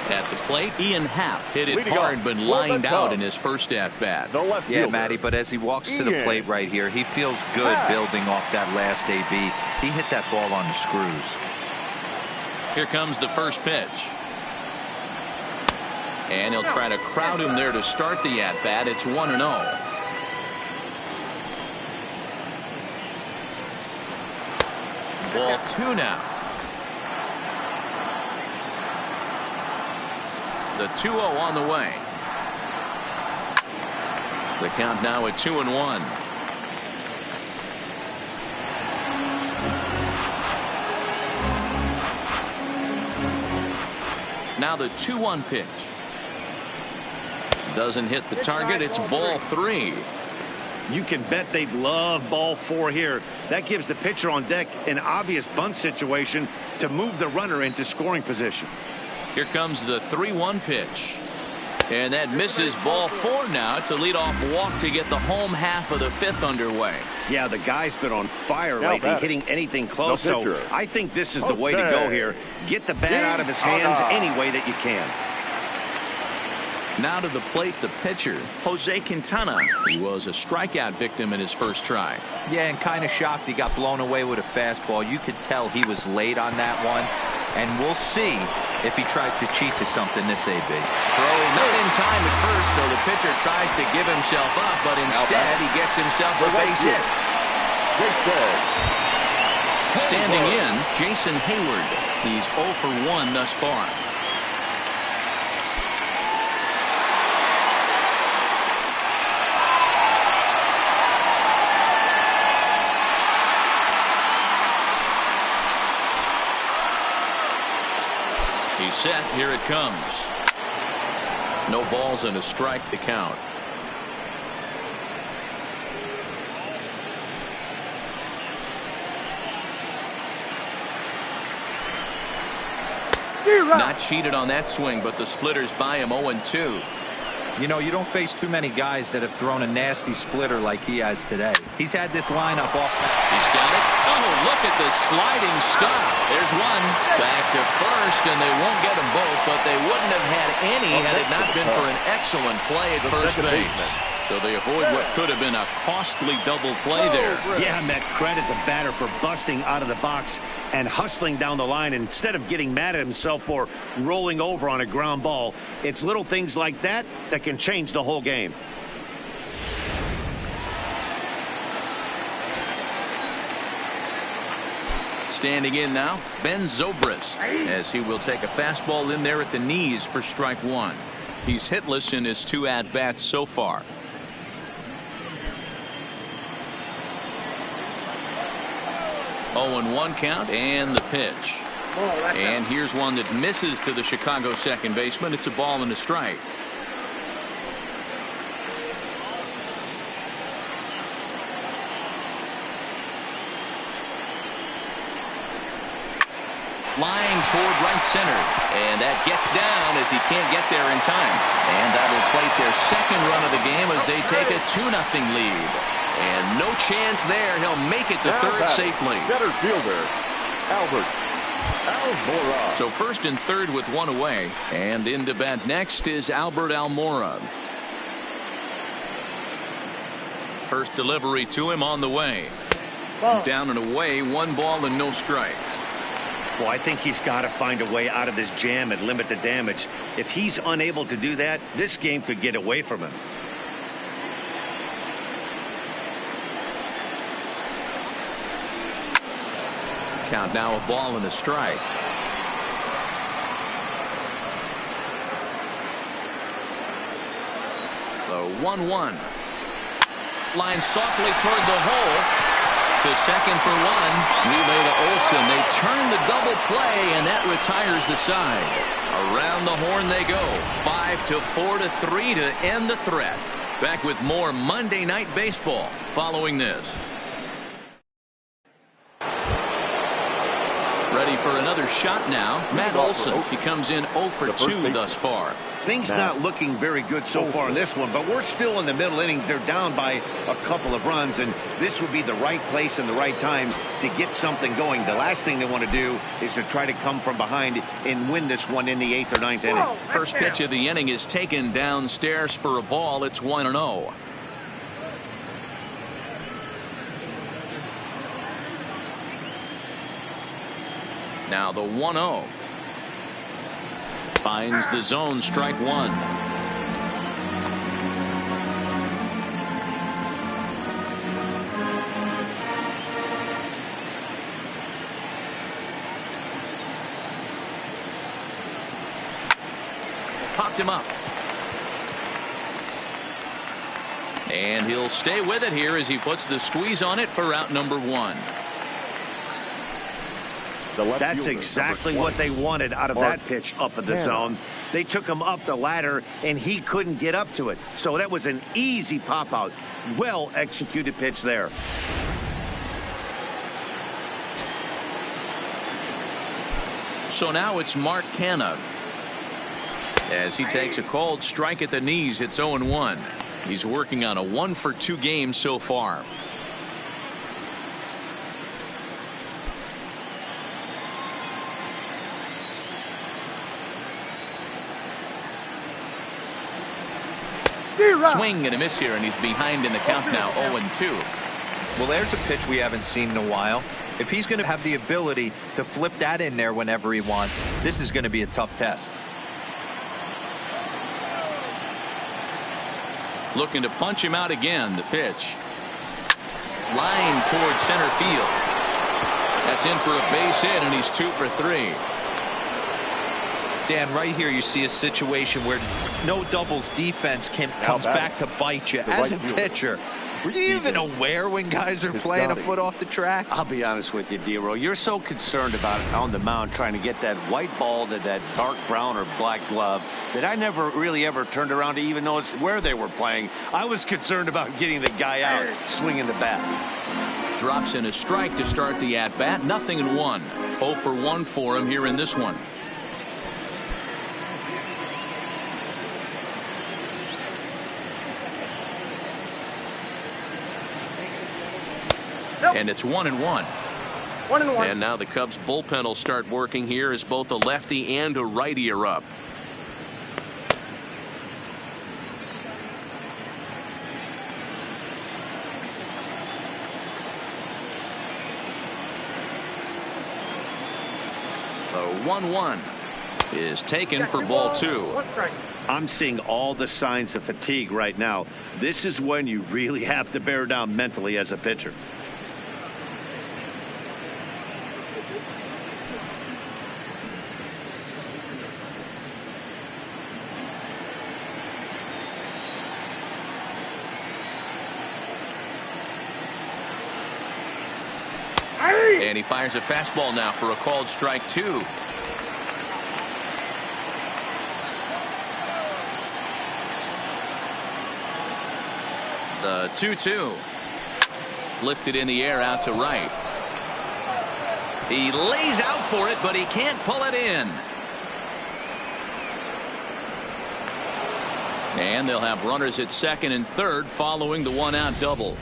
At the plate, Ian Happ hit it hard but lined out in his first at-bat. Yeah, Matty, but as he walks to the plate right here, he feels good building off that last AB. He hit that ball on the screws. Here comes the first pitch. And he'll try to crowd him there to start the at-bat. It's 1-0. Ball 2 now. The 2-0 on the way. The count now at 2-1. Now the 2-1 pitch. Doesn't hit the target. It's ball 3. You can bet they'd love ball 4 here. That gives the pitcher on deck an obvious bunt situation to move the runner into scoring position. Here comes the 3-1 pitch. And that misses ball 4 now. It's a leadoff walk to get the home half of the 5th underway. Yeah, the guy's been on fire lately, hitting anything close. So I think this is the way to go here. Get the bat out of his hands any way that you can. Now to the plate, the pitcher, Jose Quintana. He was a strikeout victim in his first try. Yeah, and kind of shocked he got blown away with a fastball. You could tell he was late on that one. And we'll see if he tries to cheat to something this AB. Throw not in time at first, so the pitcher tries to give himself up, but instead he gets himself a base hit. Standing in, Jason Hayward. He's 0 for 1 thus far. He's set. Here it comes. No balls and a strike to count. Not cheated on that swing, but the splitters by him 0-2. You know, you don't face too many guys that have thrown a nasty splitter like he has today. He's had this lineup off. He's got it. Oh, look at the sliding stop. There's one. Back to first, and they won't get them both, but they wouldn't have had any had it not been for an excellent play at first base. So they avoid what could have been a costly double play there. Yeah, Met, credit the batter for busting out of the box and hustling down the line instead of getting mad at himself for rolling over on a ground ball. It's little things like that that can change the whole game. Standing in now, Ben Zobrist, as he will take a fastball in there at the knees for strike 1. He's hitless in his 2 at-bats so far. Oh, and 1 count, and the pitch. And here's one that misses to the Chicago second baseman. It's a ball and a strike. Flying toward right center, and that gets down as he can't get there in time. And that'll plate their second run of the game as they take a 2-0 lead. And no chance there. He'll make it to third safely. Center fielder, Albert Almora. So first and third with 1 away. And in to bat next is Albert Almora. First delivery to him on the way. Down and away, 1 ball and no strikes. Well, I think he's got to find a way out of this jam and limit the damage. If he's unable to do that, this game could get away from him. Count now, a ball and a strike. The 1-1. Line softly toward the hole. To second for 1. Relay to Olsen. They turn the double play, and that retires the side. Around the horn they go. 5-4-3 to end the threat. Back with more Monday Night Baseball following this. Ready for another shot now. Matt Olson. He comes in 0 for 2 thus far. Things not looking very good so far in this one, but we're still in the middle innings. They're down by a couple of runs, and this would be the right place and the right time to get something going. The last thing they want to do is to try to come from behind and win this one in the 8th or 9th inning. First pitch of the inning is taken downstairs for a ball. It's 1-0. Now the 1-0. Finds the zone, strike 1. Popped him up. And he'll stay with it here as he puts the squeeze on it for out number 1. That's exactly what they wanted out of that pitch up in the zone. They took him up the ladder, and he couldn't get up to it. So that was an easy pop-out. Well-executed pitch there. So now it's Mark Canha. As he takes a cold strike at the knees, it's 0-1. He's working on a 1-for-2 game so far. Swing and a miss here, and he's behind in the count now, 0-2. Well, there's a pitch we haven't seen in a while. If he's going to have the ability to flip that in there whenever he wants, this is going to be a tough test. Looking to punch him out again. The pitch. Line towards center field. That's in for a base hit, and he's 2 for 3. Dan, right here you see a situation where no doubles defense comes back to bite you. As a pitcher, were you even aware when guys are playing a foot off the track? I'll be honest with you, D-Row. You're so concerned about it on the mound trying to get that white ball to that dark brown or black glove that I never really ever turned around to even notice where they were playing. I was concerned about getting the guy out swinging the bat. Drops in a strike to start the at-bat. 0-1. 0 for 1 for him here in this one. And it's 1-1. 1-1. And now the Cubs bullpen will start working here as both a lefty and a righty are up. The 1-1 is taken for ball 2. I'm seeing all the signs of fatigue right now. This is when you really have to bear down mentally as a pitcher. And he fires a fastball now for a called strike 2. The 2-2. Lifted in the air out to right. He lays out for it, but he can't pull it in. And they'll have runners at second and third following the one-out double.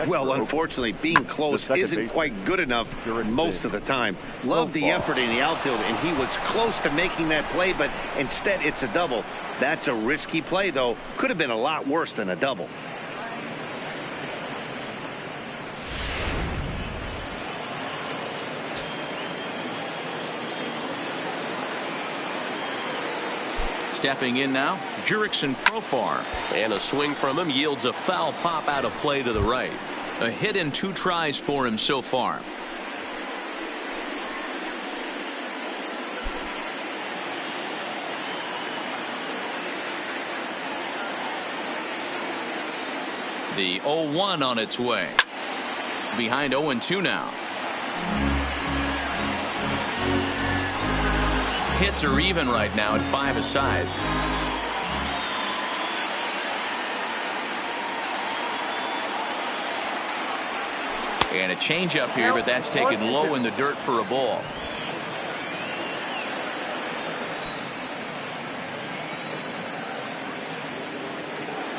Well, unfortunately, being close isn't quite good enough most of the time. Love the effort in the outfield, and he was close to making that play, but instead it's a double. That's a risky play, though. Could have been a lot worse than a double. Stepping in now, Jurickson Profar. And a swing from him yields a foul pop out of play to the right. A hit in 2 tries for him so far. The 0-1 on its way. Behind 0-2 now. Hits are even right now at 5 aside. And a changeup here, but that's taken low in the dirt for a ball.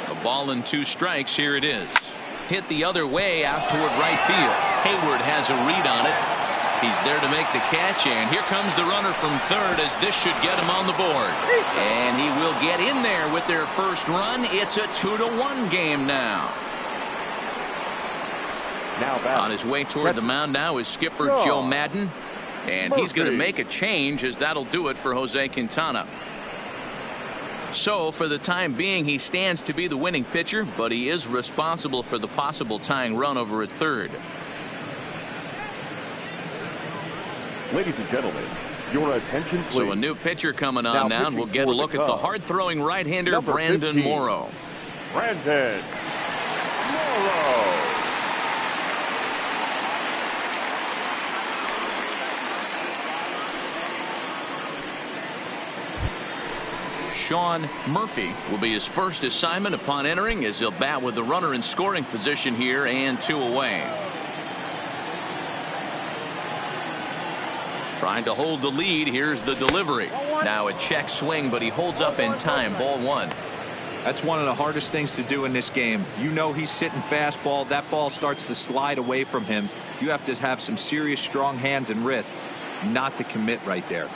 A ball and 2 strikes. Here it is. Hit the other way out toward right field. Hayward has a read on it. He's there to make the catch, and here comes the runner from third as this should get him on the board. And he will get in there with their first run. It's a 2-1 game now. On his way toward the mound now is skipper Joe Madden, and he's going to make a change as that'll do it for Jose Quintana. So for the time being, he stands to be the winning pitcher, but he is responsible for the possible tying run over at third. Ladies and gentlemen, your attention, please. So a new pitcher coming on now, and we'll get a look at the hard-throwing right-hander Brandon 15, Morrow. Brandon Morrow. Sean Murphy will be his first assignment upon entering, as he'll bat with the runner in scoring position here and 2 away. Trying to hold the lead. Here's the delivery. Now a check swing, but he holds up in time. Ball 1. That's one of the hardest things to do in this game. You know he's sitting fastball. That ball starts to slide away from him. You have to have some serious strong hands and wrists not to commit right there.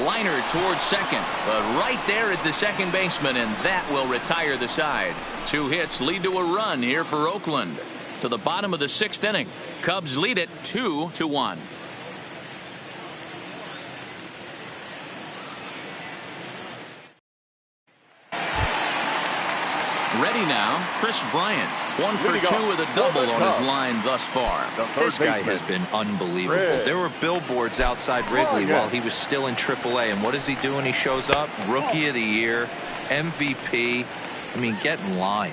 Liner towards second, but right there is the second baseman, and that will retire the side. 2 hits lead to a run here for Oakland. To the bottom of the 6th inning. Cubs lead it 2-1. Ready now, Chris Bryant. 1 for 2 with a double on his line thus far. This guy has been unbelievable. There were billboards outside Wrigley while he was still in AAA, and what is he doing? He shows up, Rookie of the Year, MVP. I mean, get in line.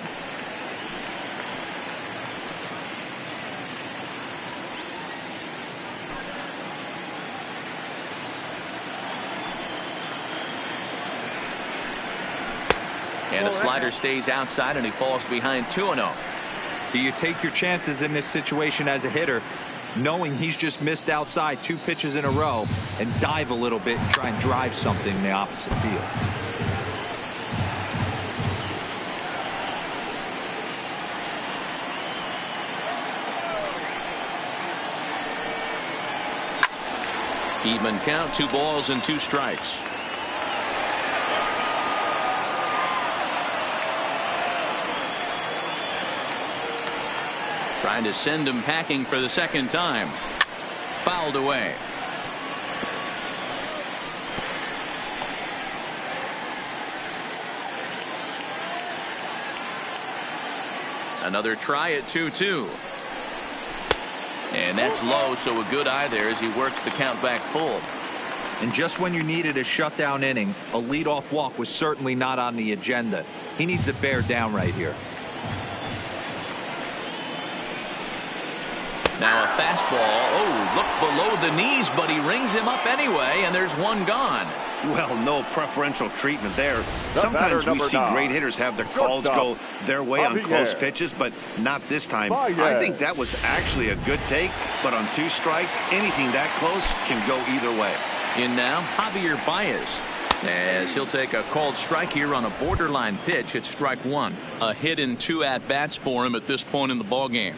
And a slider stays outside, and he falls behind 2-0. Do you take your chances in this situation as a hitter, knowing he's just missed outside 2 pitches in a row, and dive a little bit and try and drive something in the opposite field? Even count, 2 balls and 2 strikes. Trying to send him packing for the second time. Fouled away. Another try at 2-2. And that's low, so a good eye there as he works the count back full. And just when you needed a shutdown inning, a leadoff walk was certainly not on the agenda. He needs to bear down right here. Now a fastball. Oh, look below the knees, but he rings him up anyway, and there's 1 gone. Well, no preferential treatment there. Sometimes we see great hitters have their calls go their way on close pitches, but not this time. I think that was actually a good take, but on 2 strikes, anything that close can go either way. In now, Javier Baez, as he'll take a called strike here on a borderline pitch at strike 1. A hit in 2 at-bats for him at this point in the ballgame.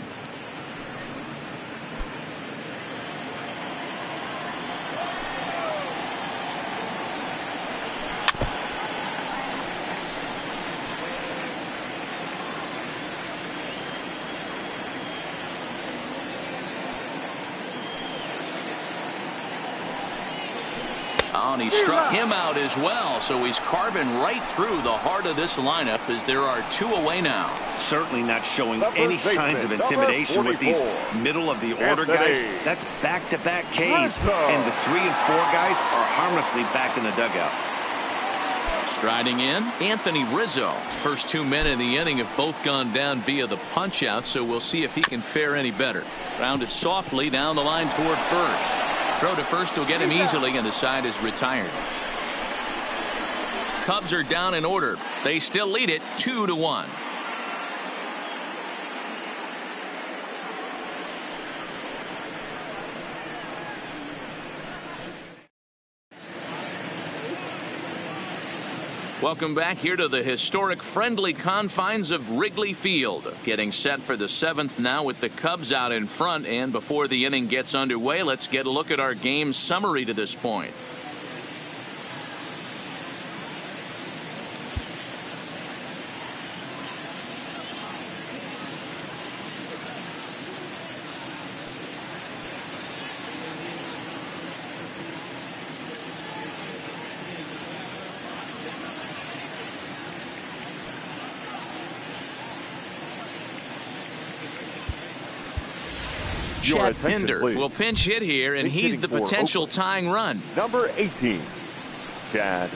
And he struck him out as well, so he's carving right through the heart of this lineup as there are 2 away now. Certainly not showing any signs of intimidation with these middle-of-the-order guys. That's back-to-back Ks, and the 3 and 4 guys are harmlessly back in the dugout. Striding in, Anthony Rizzo. First 2 men in the inning have both gone down via the punch-out, so we'll see if he can fare any better. Grounded softly down the line toward first. Throw to first will get him easily, and the side is retired. Cubs are down in order. They still lead it 2-1. Welcome back here to the historic friendly confines of Wrigley Field. Getting set for the 7th now with the Cubs out in front, and before the inning gets underway, let's get a look at our game summary to this point. Chad Pinder will pinch hit here, and he's the potential tying run. Number 18, Chad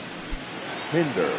Pinder.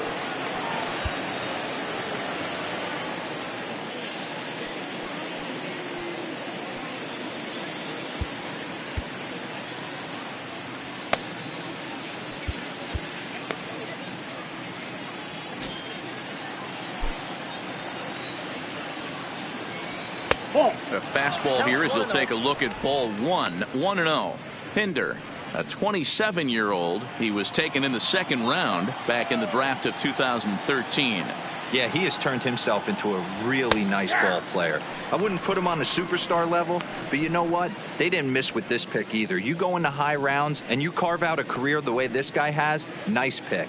A fastball here as he'll take a look at ball one. 1-0. Pinder, a 27-year-old. He was taken in the second round back in the draft of 2013. Yeah, he has turned himself into a really nice ball player. I wouldn't put him on the superstar level, but you know what? They didn't miss with this pick either. You go into high rounds and you carve out a career the way this guy has, nice pick.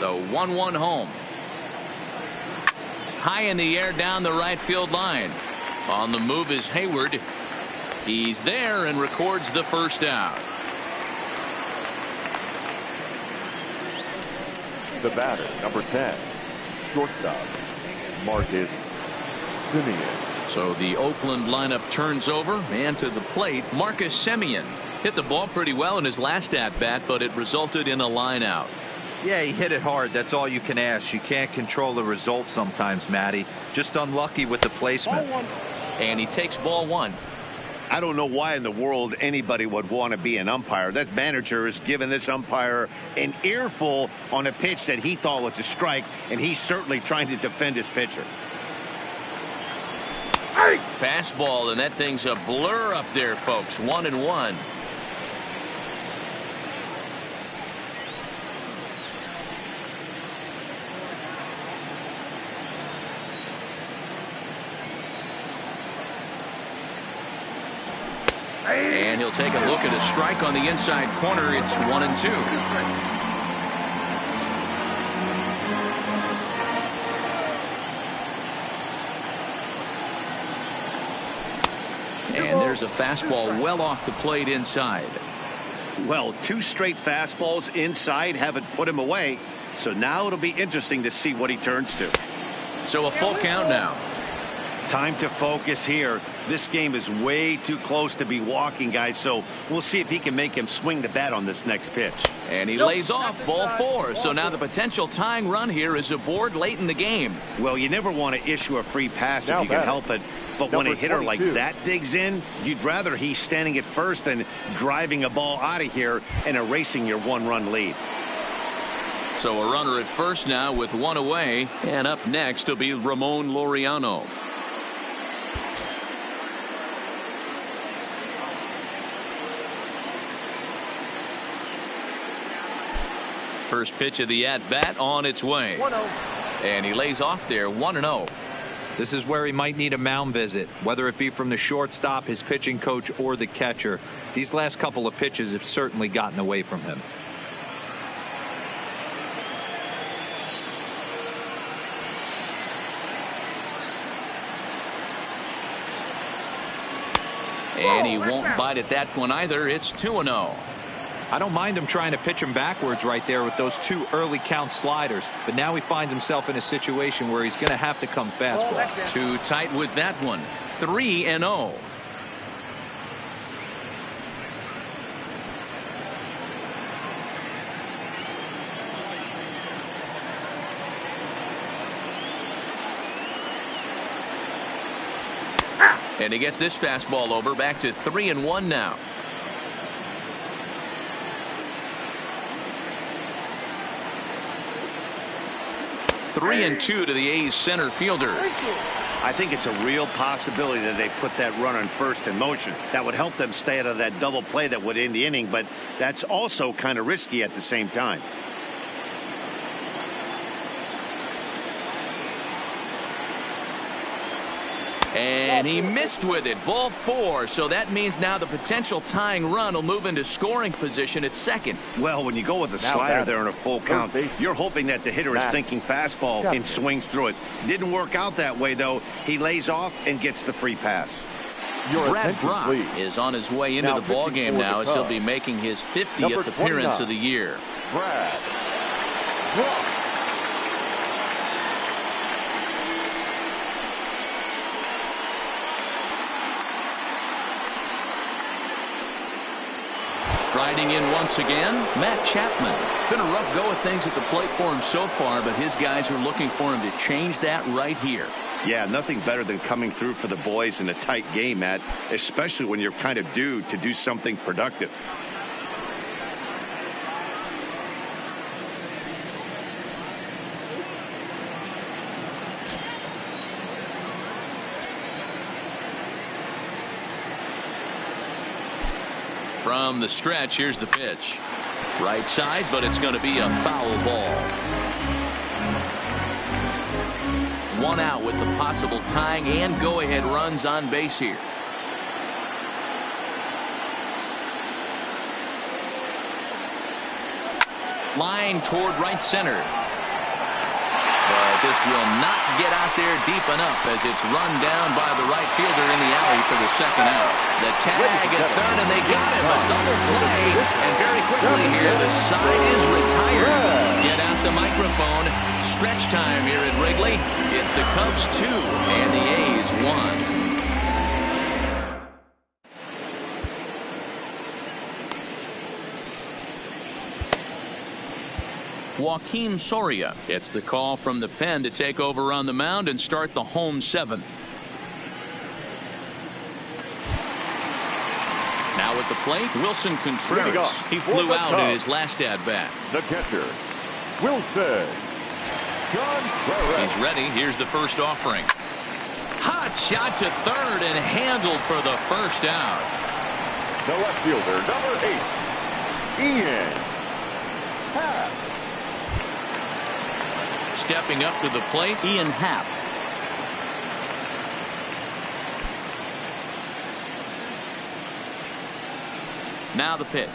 The 1-1 home. High in the air down the right field line. On the move is Hayward. He's there and records the first out. The batter, number 10, shortstop, Marcus Semien. So the Oakland lineup turns over, and to the plate, Marcus Semien. Hit the ball pretty well in his last at-bat, but it resulted in a line out. Yeah, he hit it hard. That's all you can ask. You can't control the result sometimes, Matty. Just unlucky with the placement. And he takes ball one. I don't know why in the world anybody would want to be an umpire. That manager has given this umpire an earful on a pitch that he thought was a strike, and he's certainly trying to defend his pitcher. Fastball, and that thing's a blur up there, folks. 1-1. And he'll take a look at a strike on the inside corner. It's 1-2. And there's a fastball well off the plate inside. Well, two straight fastballs inside haven't put him away. So now it'll be interesting to see what he turns to. So a full count now. Time to focus here. This game is way too close to be walking, guys, so we'll see if he can make him swing the bat on this next pitch. And he lays off ball four. So now the potential tying run here is aboard late in the game. Well, you never want to issue a free pass if you can help it. But when a hitter like that digs in, you'd rather he's standing at first than driving a ball out of here and erasing your one-run lead. So a runner at first now with one away. And up next will be Ramon Laureano. First pitch of the at-bat on its way. 1-0. And he lays off there. 1-0. This is where he might need a mound visit, whether it be from the shortstop, his pitching coach, or the catcher. These last couple of pitches have certainly gotten away from him. And he won't bite at that one either. It's 2-0. I don't mind him trying to pitch him backwards right there with those two early count sliders, but now he finds himself in a situation where he's going to have to come fastball. Too tight with that one. 3-0. And he gets this fastball over. Back to 3-1 now. 3-2 to the A's center fielder. I think it's a real possibility that they put that runner in first in motion. That would help them stay out of that double play that would end the inning, but that's also kind of risky at the same time. And he missed with it. Ball four. So that means now the potential tying run will move into scoring position at second. Well, when you go with a slider there in a full count, you're hoping that the hitter is thinking fastball and swings through it. Didn't work out that way, though. He lays off and gets the free pass. Brad Brock is on his way into the ballgame now as he'll be making his 50th appearance of the year. Brad Brock. Riding in once again, Matt Chapman. Been a rough go of things at the plate for him so far, but his guys are looking for him to change that right here. Yeah, nothing better than coming through for the boys in a tight game, Matt, especially when you're kind of due to do something productive. From the stretch, here's the pitch. Right side, but it's going to be a foul ball. One out with the possible tying and go-ahead runs on base here. Line toward right center. But this will not get out there deep enough as it's run down by the right fielder in the alley for the second out. The tag at third, and they got him. A double play. And very quickly here, the side is retired. Get out the microphone. Stretch time here at Wrigley. It's the Cubs 2 and the A's 1. Joaquin Soria gets the call from the pen to take over on the mound and start the home seventh. Now at the plate, Wilson Contreras. He flew out in his last at-bat. The catcher, Wilson Contreras. He's ready. Here's the first offering. Hot shot to third and handled for the first out. The left fielder, number 8, Ian Happ. Stepping up to the plate, Ian Happ. Now the pitch.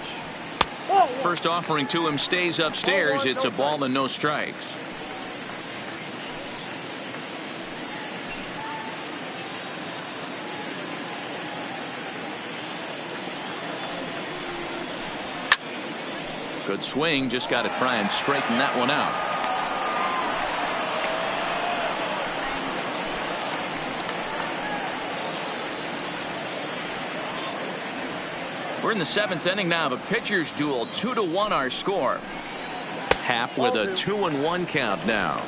First offering to him stays upstairs. It's a ball and no strikes. Good swing. Just got to try and straighten that one out. We're in the seventh inning now. The pitchers duel. 2-1 our score. Happ with a 2-1 count now.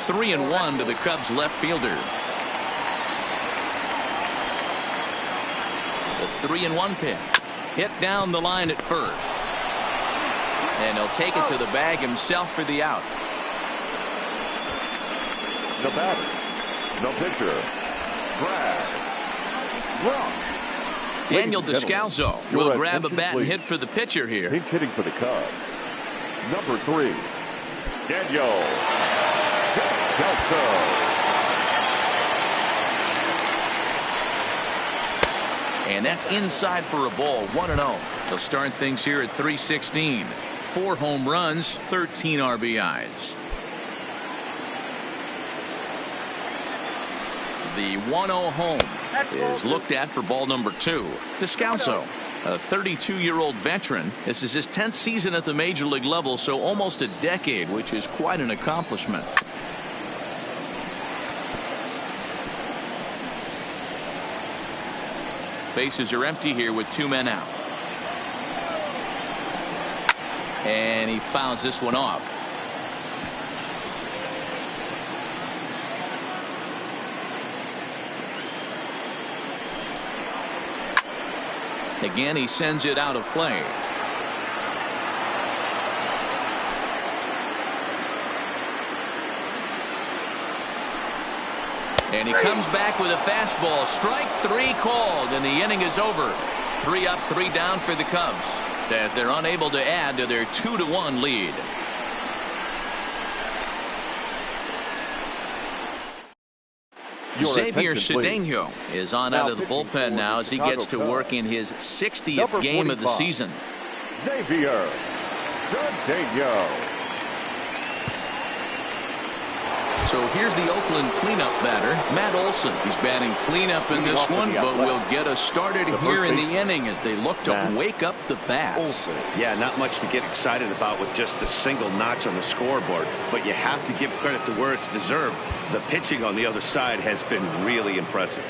Three and one to the Cubs left fielder. The 3-1 pitch. Hit down the line at first. And he'll take it to the bag himself for the out. The batter, the pitcher, Brad Rock. Daniel Descalso will grab a bat and hit for the pitcher here. Pinch hitting for the Cubs. Number 3, Daniel Descalso. And that's inside for a ball. 1-0. They'll start things here at 316. 4 home runs, 13 RBIs. The 1-0 home is looked at for ball number 2. Descalso, a 32-year-old veteran. This is his 10th season at the major league level, so almost a decade, which is quite an accomplishment. Bases are empty here with 2 men out. And he fouls this one off. Again, he sends it out of play. And he comes back with a fastball. Strike 3 called, and the inning is over. 3 up, 3 down for the Cubs as they're unable to add to their 2-1 lead. Xavier Cedeno is on out of the bullpen now as he gets to work in his 60th game of the season. Xavier Cedeno. So here's the Oakland cleanup batter, Matt Olson. He's batting cleanup in this one, but will get us started here in the inning as they look to wake up the bats. Yeah, not much to get excited about with just a single notch on the scoreboard, but you have to give credit to where it's deserved. The pitching on the other side has been really impressive.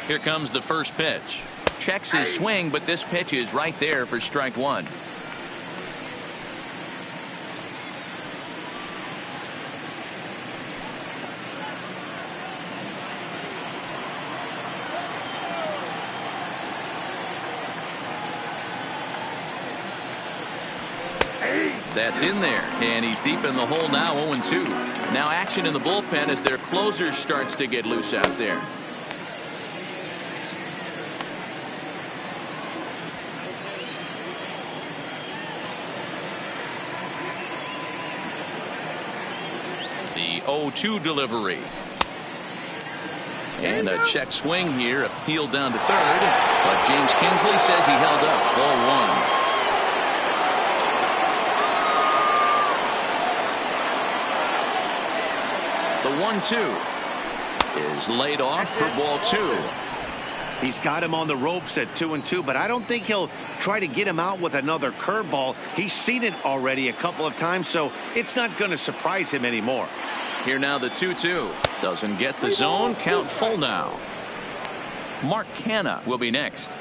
Here comes the first pitch. Checks his swing, but this pitch is right there for strike 1. That's in there, and he's deep in the hole now, 0-2. Now action in the bullpen as their closer starts to get loose out there. The 0-2 delivery. And a check swing here, appealed down to third, but James Kingsley says he held up. Ball 1. The 1-2 is laid off for ball 2. He's got him on the ropes at 2-2, but I don't think he'll try to get him out with another curveball. He's seen it already a couple of times, so it's not going to surprise him anymore. Here now the 2-2. Doesn't get the zone. Count full now. Mark Canha will be next.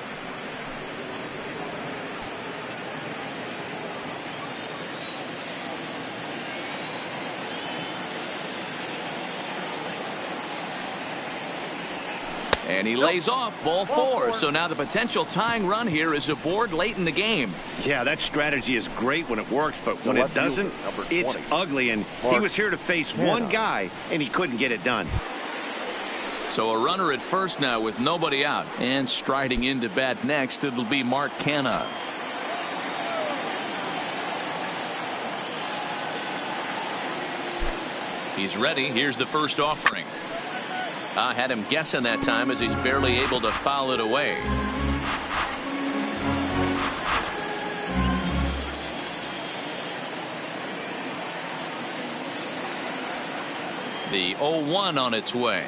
And he lays off, ball 4. So now the potential tying run here is aboard late in the game. Yeah, that strategy is great when it works, but when it doesn't, it's ugly. And he was here to face one guy, and he couldn't get it done. So a runner at first now with nobody out. And striding into bat next, it'll be Mark Canha. He's ready. Here's the first offering. I had him guessing that time as he's barely able to foul it away. The 0-1 on its way.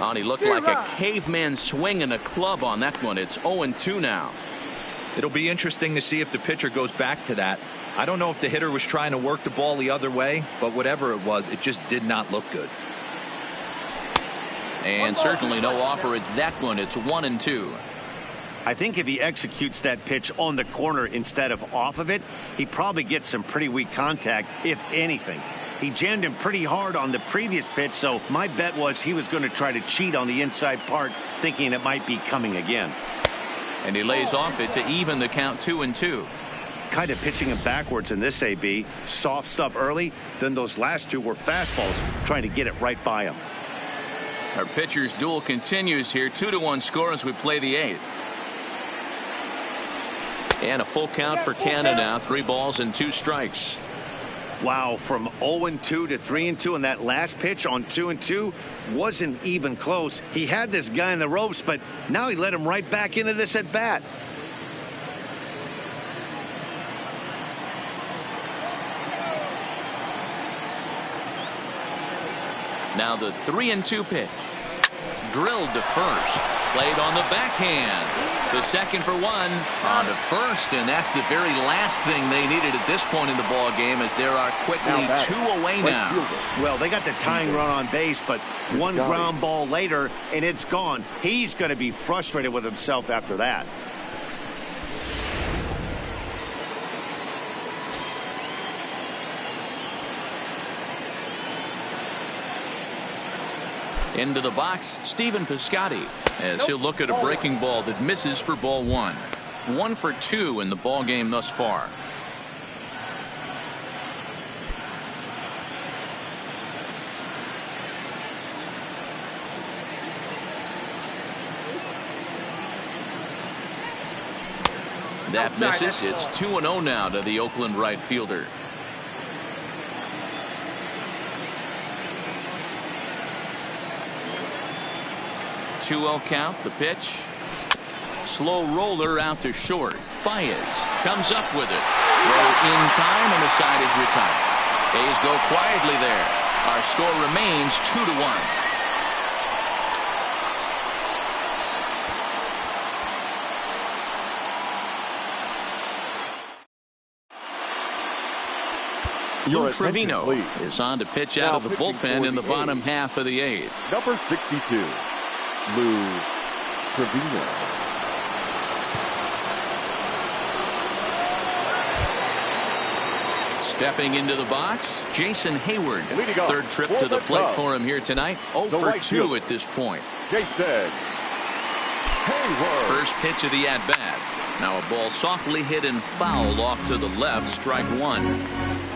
Oh, he looked like a caveman swinging a club on that one. It's 0-2 now. It'll be interesting to see if the pitcher goes back to that. I don't know if the hitter was trying to work the ball the other way, but whatever it was, it just did not look good. And certainly no offer at that one. It's 1-2. I think if he executes that pitch on the corner instead of off of it, he probably gets some pretty weak contact, if anything. He jammed him pretty hard on the previous pitch, so my bet was he was going to try to cheat on the inside part, thinking it might be coming again. And he lays off it to even the count 2-2. Kind of pitching him backwards in this AB. Soft stuff early, then those last two were fastballs, trying to get it right by him. Our pitcher's duel continues here. 2-1 score as we play the 8th. And a full count for Canha now. 3 balls and 2 strikes. Wow, from 0-2 to 3-2, and that last pitch on 2-2 wasn't even close. He had this guy in the ropes, but now he let him right back into this at bat. Now the 3-2 pitch. Drilled to first. Played on the backhand. The second for 1 on to first, and that's the very last thing they needed at this point in the ball game, as there are quickly 2 away now. Well, they got the tying run on base, but one ground ball later, and it's gone. He's going to be frustrated with himself after that. Into the box, Stephen Piscotty, as he'll look at a breaking ball that misses for ball 1. 1 for 2 in the ball game thus far. That misses. It's 2-0 now to the Oakland right fielder. 2-0 count. The pitch. Slow roller out to short. Baez comes up with it. Throw in time, and the side is retired. A's go quietly there. Our score remains 2-1. Lou Trevino is on to pitch out of the bullpen in the bottom half of the 8th. Number 62, Lou Trevino. Stepping into the box, Jason Hayward. Third trip to the plate for him here tonight. 0 for 2 at this point. Jason Hayward. First pitch of the at-bat. Now a ball softly hit and fouled off to the left. Strike 1.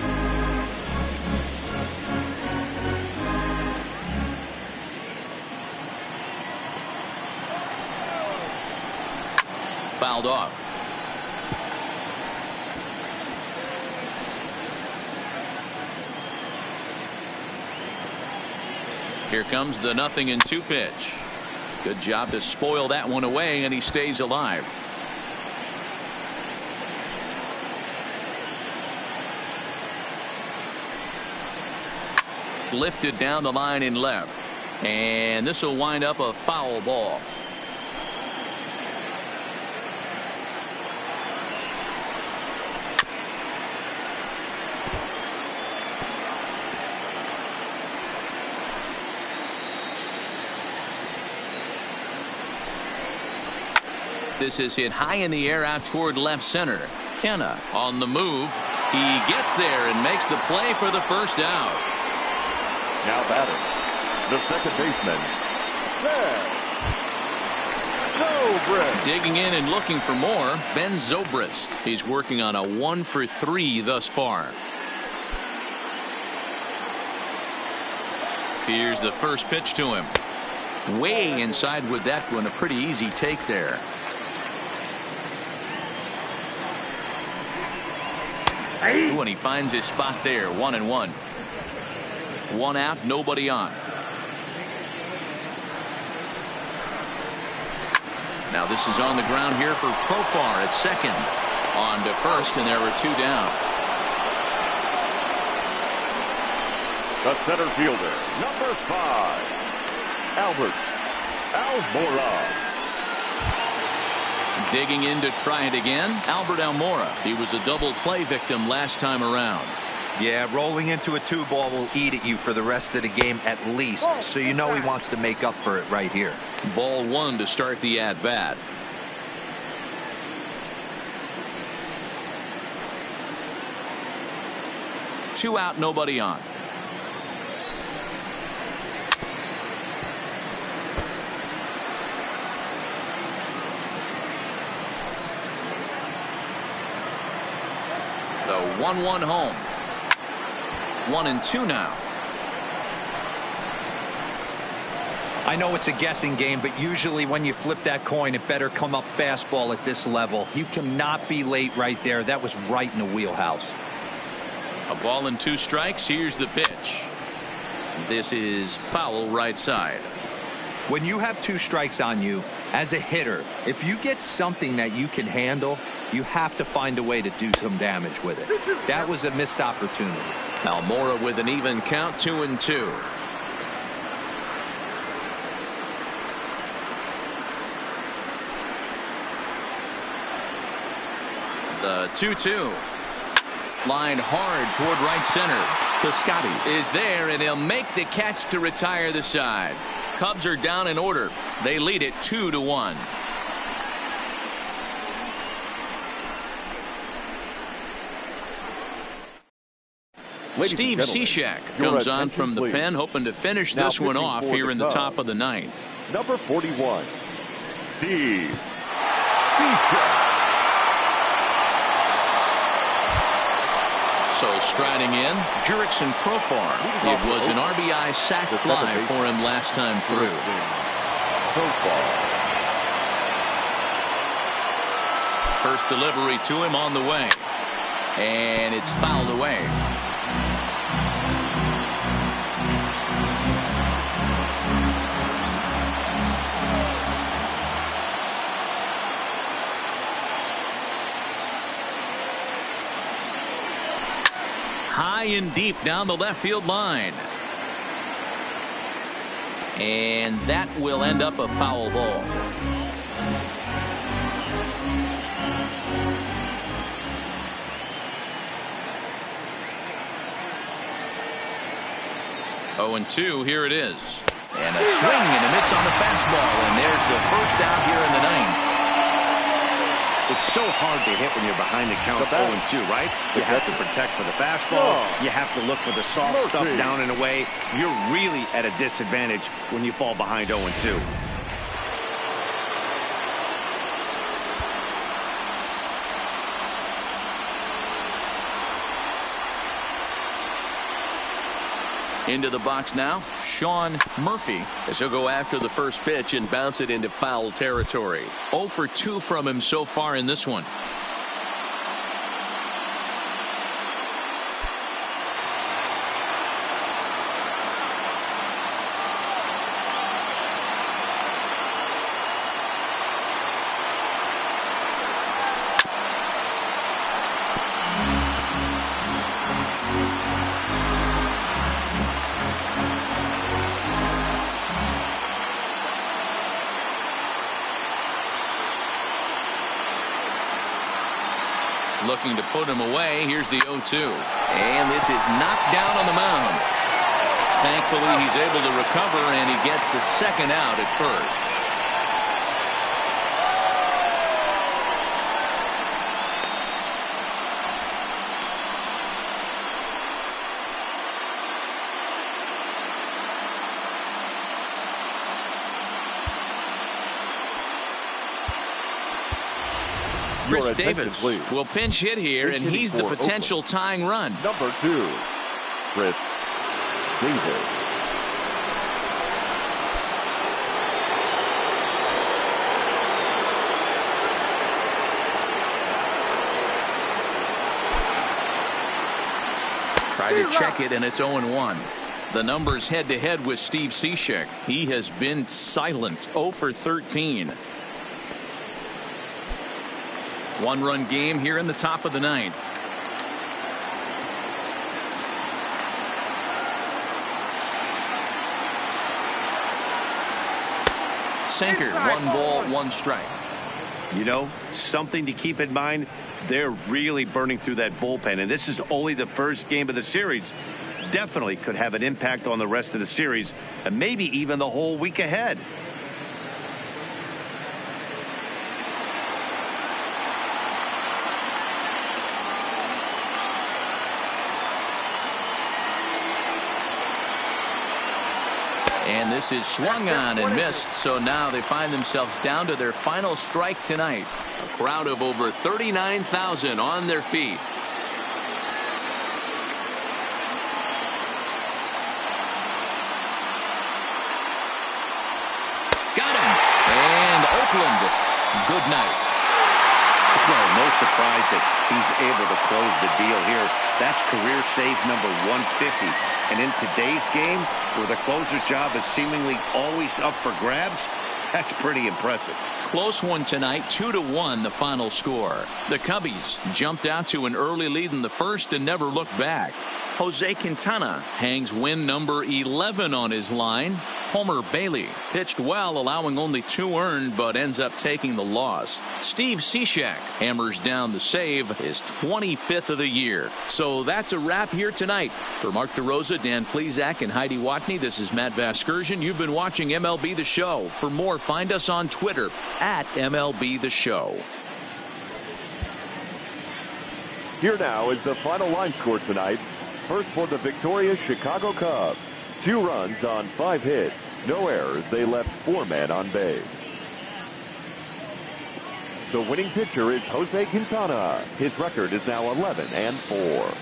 fouled off. Here comes the 0-2 pitch. Good job to spoil that one away, and he stays alive. Lifted down the line in left, and this will wind up a foul ball. This is hit high in the air out toward left center. Kenna on the move. He gets there and makes the play for the first out. Now batting, the second baseman, Zobrist. Digging in and looking for more, Ben Zobrist. He's working on a 1-for-3 thus far. Here's the first pitch to him. Way inside with that one. A pretty easy take there. Ooh, and he finds his spot there. 1-1. One out, nobody on. Now this is on the ground here for Profar at second. On to first, and there were two down. The center fielder, number 5, Albert Almora. Digging in to try it again, Albert Almora. He was a double play victim last time around. Yeah, rolling into a 2-ball will eat at you for the rest of the game at least, so you know he wants to make up for it right here. Ball 1 to start the at-bat. Two out, nobody on. The 1-1 home. 1-2 now. I know it's a guessing game, but usually when you flip that coin, it better come up fastball at this level. You cannot be late right there. That was right in the wheelhouse. A ball and 2 strikes. Here's the pitch. This is foul right side. When you have 2 strikes on you, as a hitter, if you get something that you can handle, you have to find a way to do some damage with it. That was a missed opportunity. Almora with an even count, 2-2. The 2-2. Line hard toward right center. Piscotti is there, and he'll make the catch to retire the side. Cubs are down in order. They lead it 2-1. Steve Cishek comes on from the pen, hoping to finish this one off here in the top of the 9th. Number 41, Steve Cishek. So striding in, Jurickson Profar. It was an RBI sac fly for him last time through. First delivery to him on the way, and it's fouled away. High and deep down the left field line. And that will end up a foul ball. Oh, and 2, here it is. And a swing and a miss on the fastball, and there's the first out here in the 9th. It's so hard to hit when you're behind the count 0-2, right? You have to protect for the fastball. You have to look for the soft stuff down and away. You're really at a disadvantage when you fall behind 0-2. Into the box now, Sean Murphy, as he'll go after the first pitch and bounce it into foul territory. 0 for 2 from him so far in this one. Looking to put him away. Here's the 0-2. And this is knocked down on the mound. Thankfully, he's able to recover, and he gets the second out at first. Chris Davis will pinch hit here, and he's the potential tying run. Number 2, Chris Davis. Try to check it, and it's 0-1. The numbers head-to-head with Steve Cishek. He has been silent, 0 for 13. One-run game here in the top of the ninth. Sinker, 1 ball, 1 strike. You know, something to keep in mind, they're really burning through that bullpen, and this is only the first game of the series. Definitely could have an impact on the rest of the series, and maybe even the whole week ahead. And this is swung on and missed, so now they find themselves down to their final strike tonight. A crowd of over 39,000 on their feet. Got him. And Oakland, good night. Well, no surprise that he's able to close the deal here. That's career save number 150. And in today's game, where the closer's job is seemingly always up for grabs, that's pretty impressive. Close one tonight, 2-1 the final score. The Cubbies jumped out to an early lead in the first and never looked back. Jose Quintana hangs win number 11 on his line. Homer Bailey pitched well, allowing only 2 earned, but ends up taking the loss. Steve Cishek hammers down the save, his 25th of the year. So that's a wrap here tonight. For Mark DeRosa, Dan Plesac, and Heidi Watney, this is Matt Vasgersian. You've been watching MLB The Show. For more, find us on Twitter at MLB The Show. Here now is the final line score tonight. First for the victorious Chicago Cubs. 2 runs on 5 hits. No errors. They left 4 men on base. The winning pitcher is Jose Quintana. His record is now 11-4.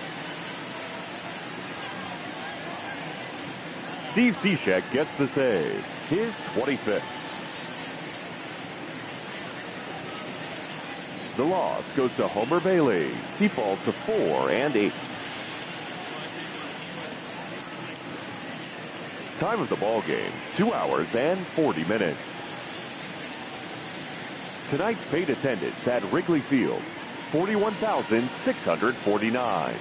Steve Cishek gets the save. His 25th. The loss goes to Homer Bailey. He falls to 4-8. Time of the ball game, 2 hours and 40 minutes. Tonight's paid attendance at Wrigley Field, 41,649.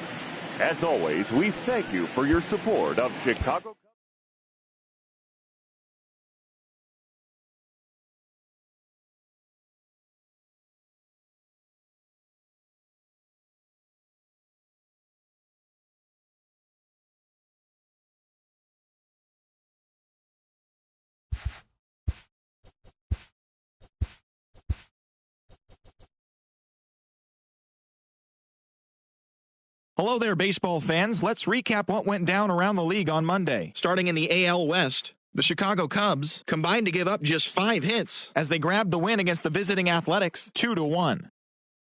As always, we thank you for your support of Chicago. Hello there, baseball fans. Let's recap what went down around the league on Monday. Starting in the AL West, the Chicago Cubs combined to give up just 5 hits as they grabbed the win against the visiting Athletics 2-1.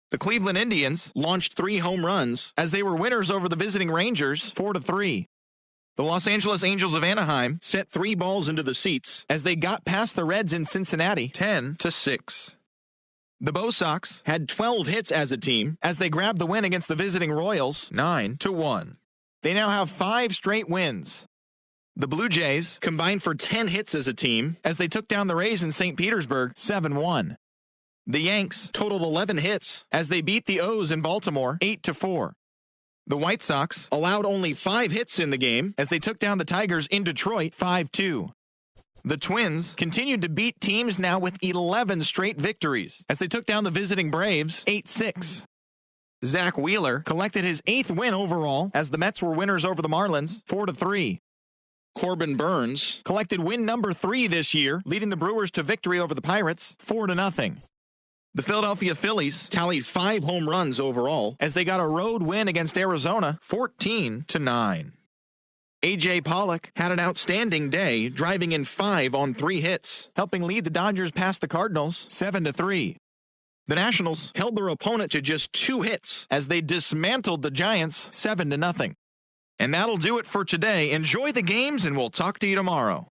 The Cleveland Indians launched 3 home runs as they were winners over the visiting Rangers 4-3. The Los Angeles Angels of Anaheim sent 3 balls into the seats as they got past the Reds in Cincinnati 10-6. The Bo Sox had 12 hits as a team as they grabbed the win against the visiting Royals 9-1. They now have 5 straight wins. The Blue Jays combined for 10 hits as a team as they took down the Rays in St. Petersburg 7-1. The Yanks totaled 11 hits as they beat the O's in Baltimore 8-4. The White Sox allowed only 5 hits in the game as they took down the Tigers in Detroit 5-2. The Twins continued to beat teams now with 11 straight victories as they took down the visiting Braves 8-6. Zach Wheeler collected his 8th win overall as the Mets were winners over the Marlins 4-3. Corbin Burns collected win number 3 this year, leading the Brewers to victory over the Pirates 4-0. The Philadelphia Phillies tallied 5 home runs overall as they got a road win against Arizona 14-9. A.J. Pollock had an outstanding day, driving in 5 on 3 hits, helping lead the Dodgers past the Cardinals 7-3. The Nationals held their opponent to just 2 hits as they dismantled the Giants 7-0. And that'll do it for today. Enjoy the games, and we'll talk to you tomorrow.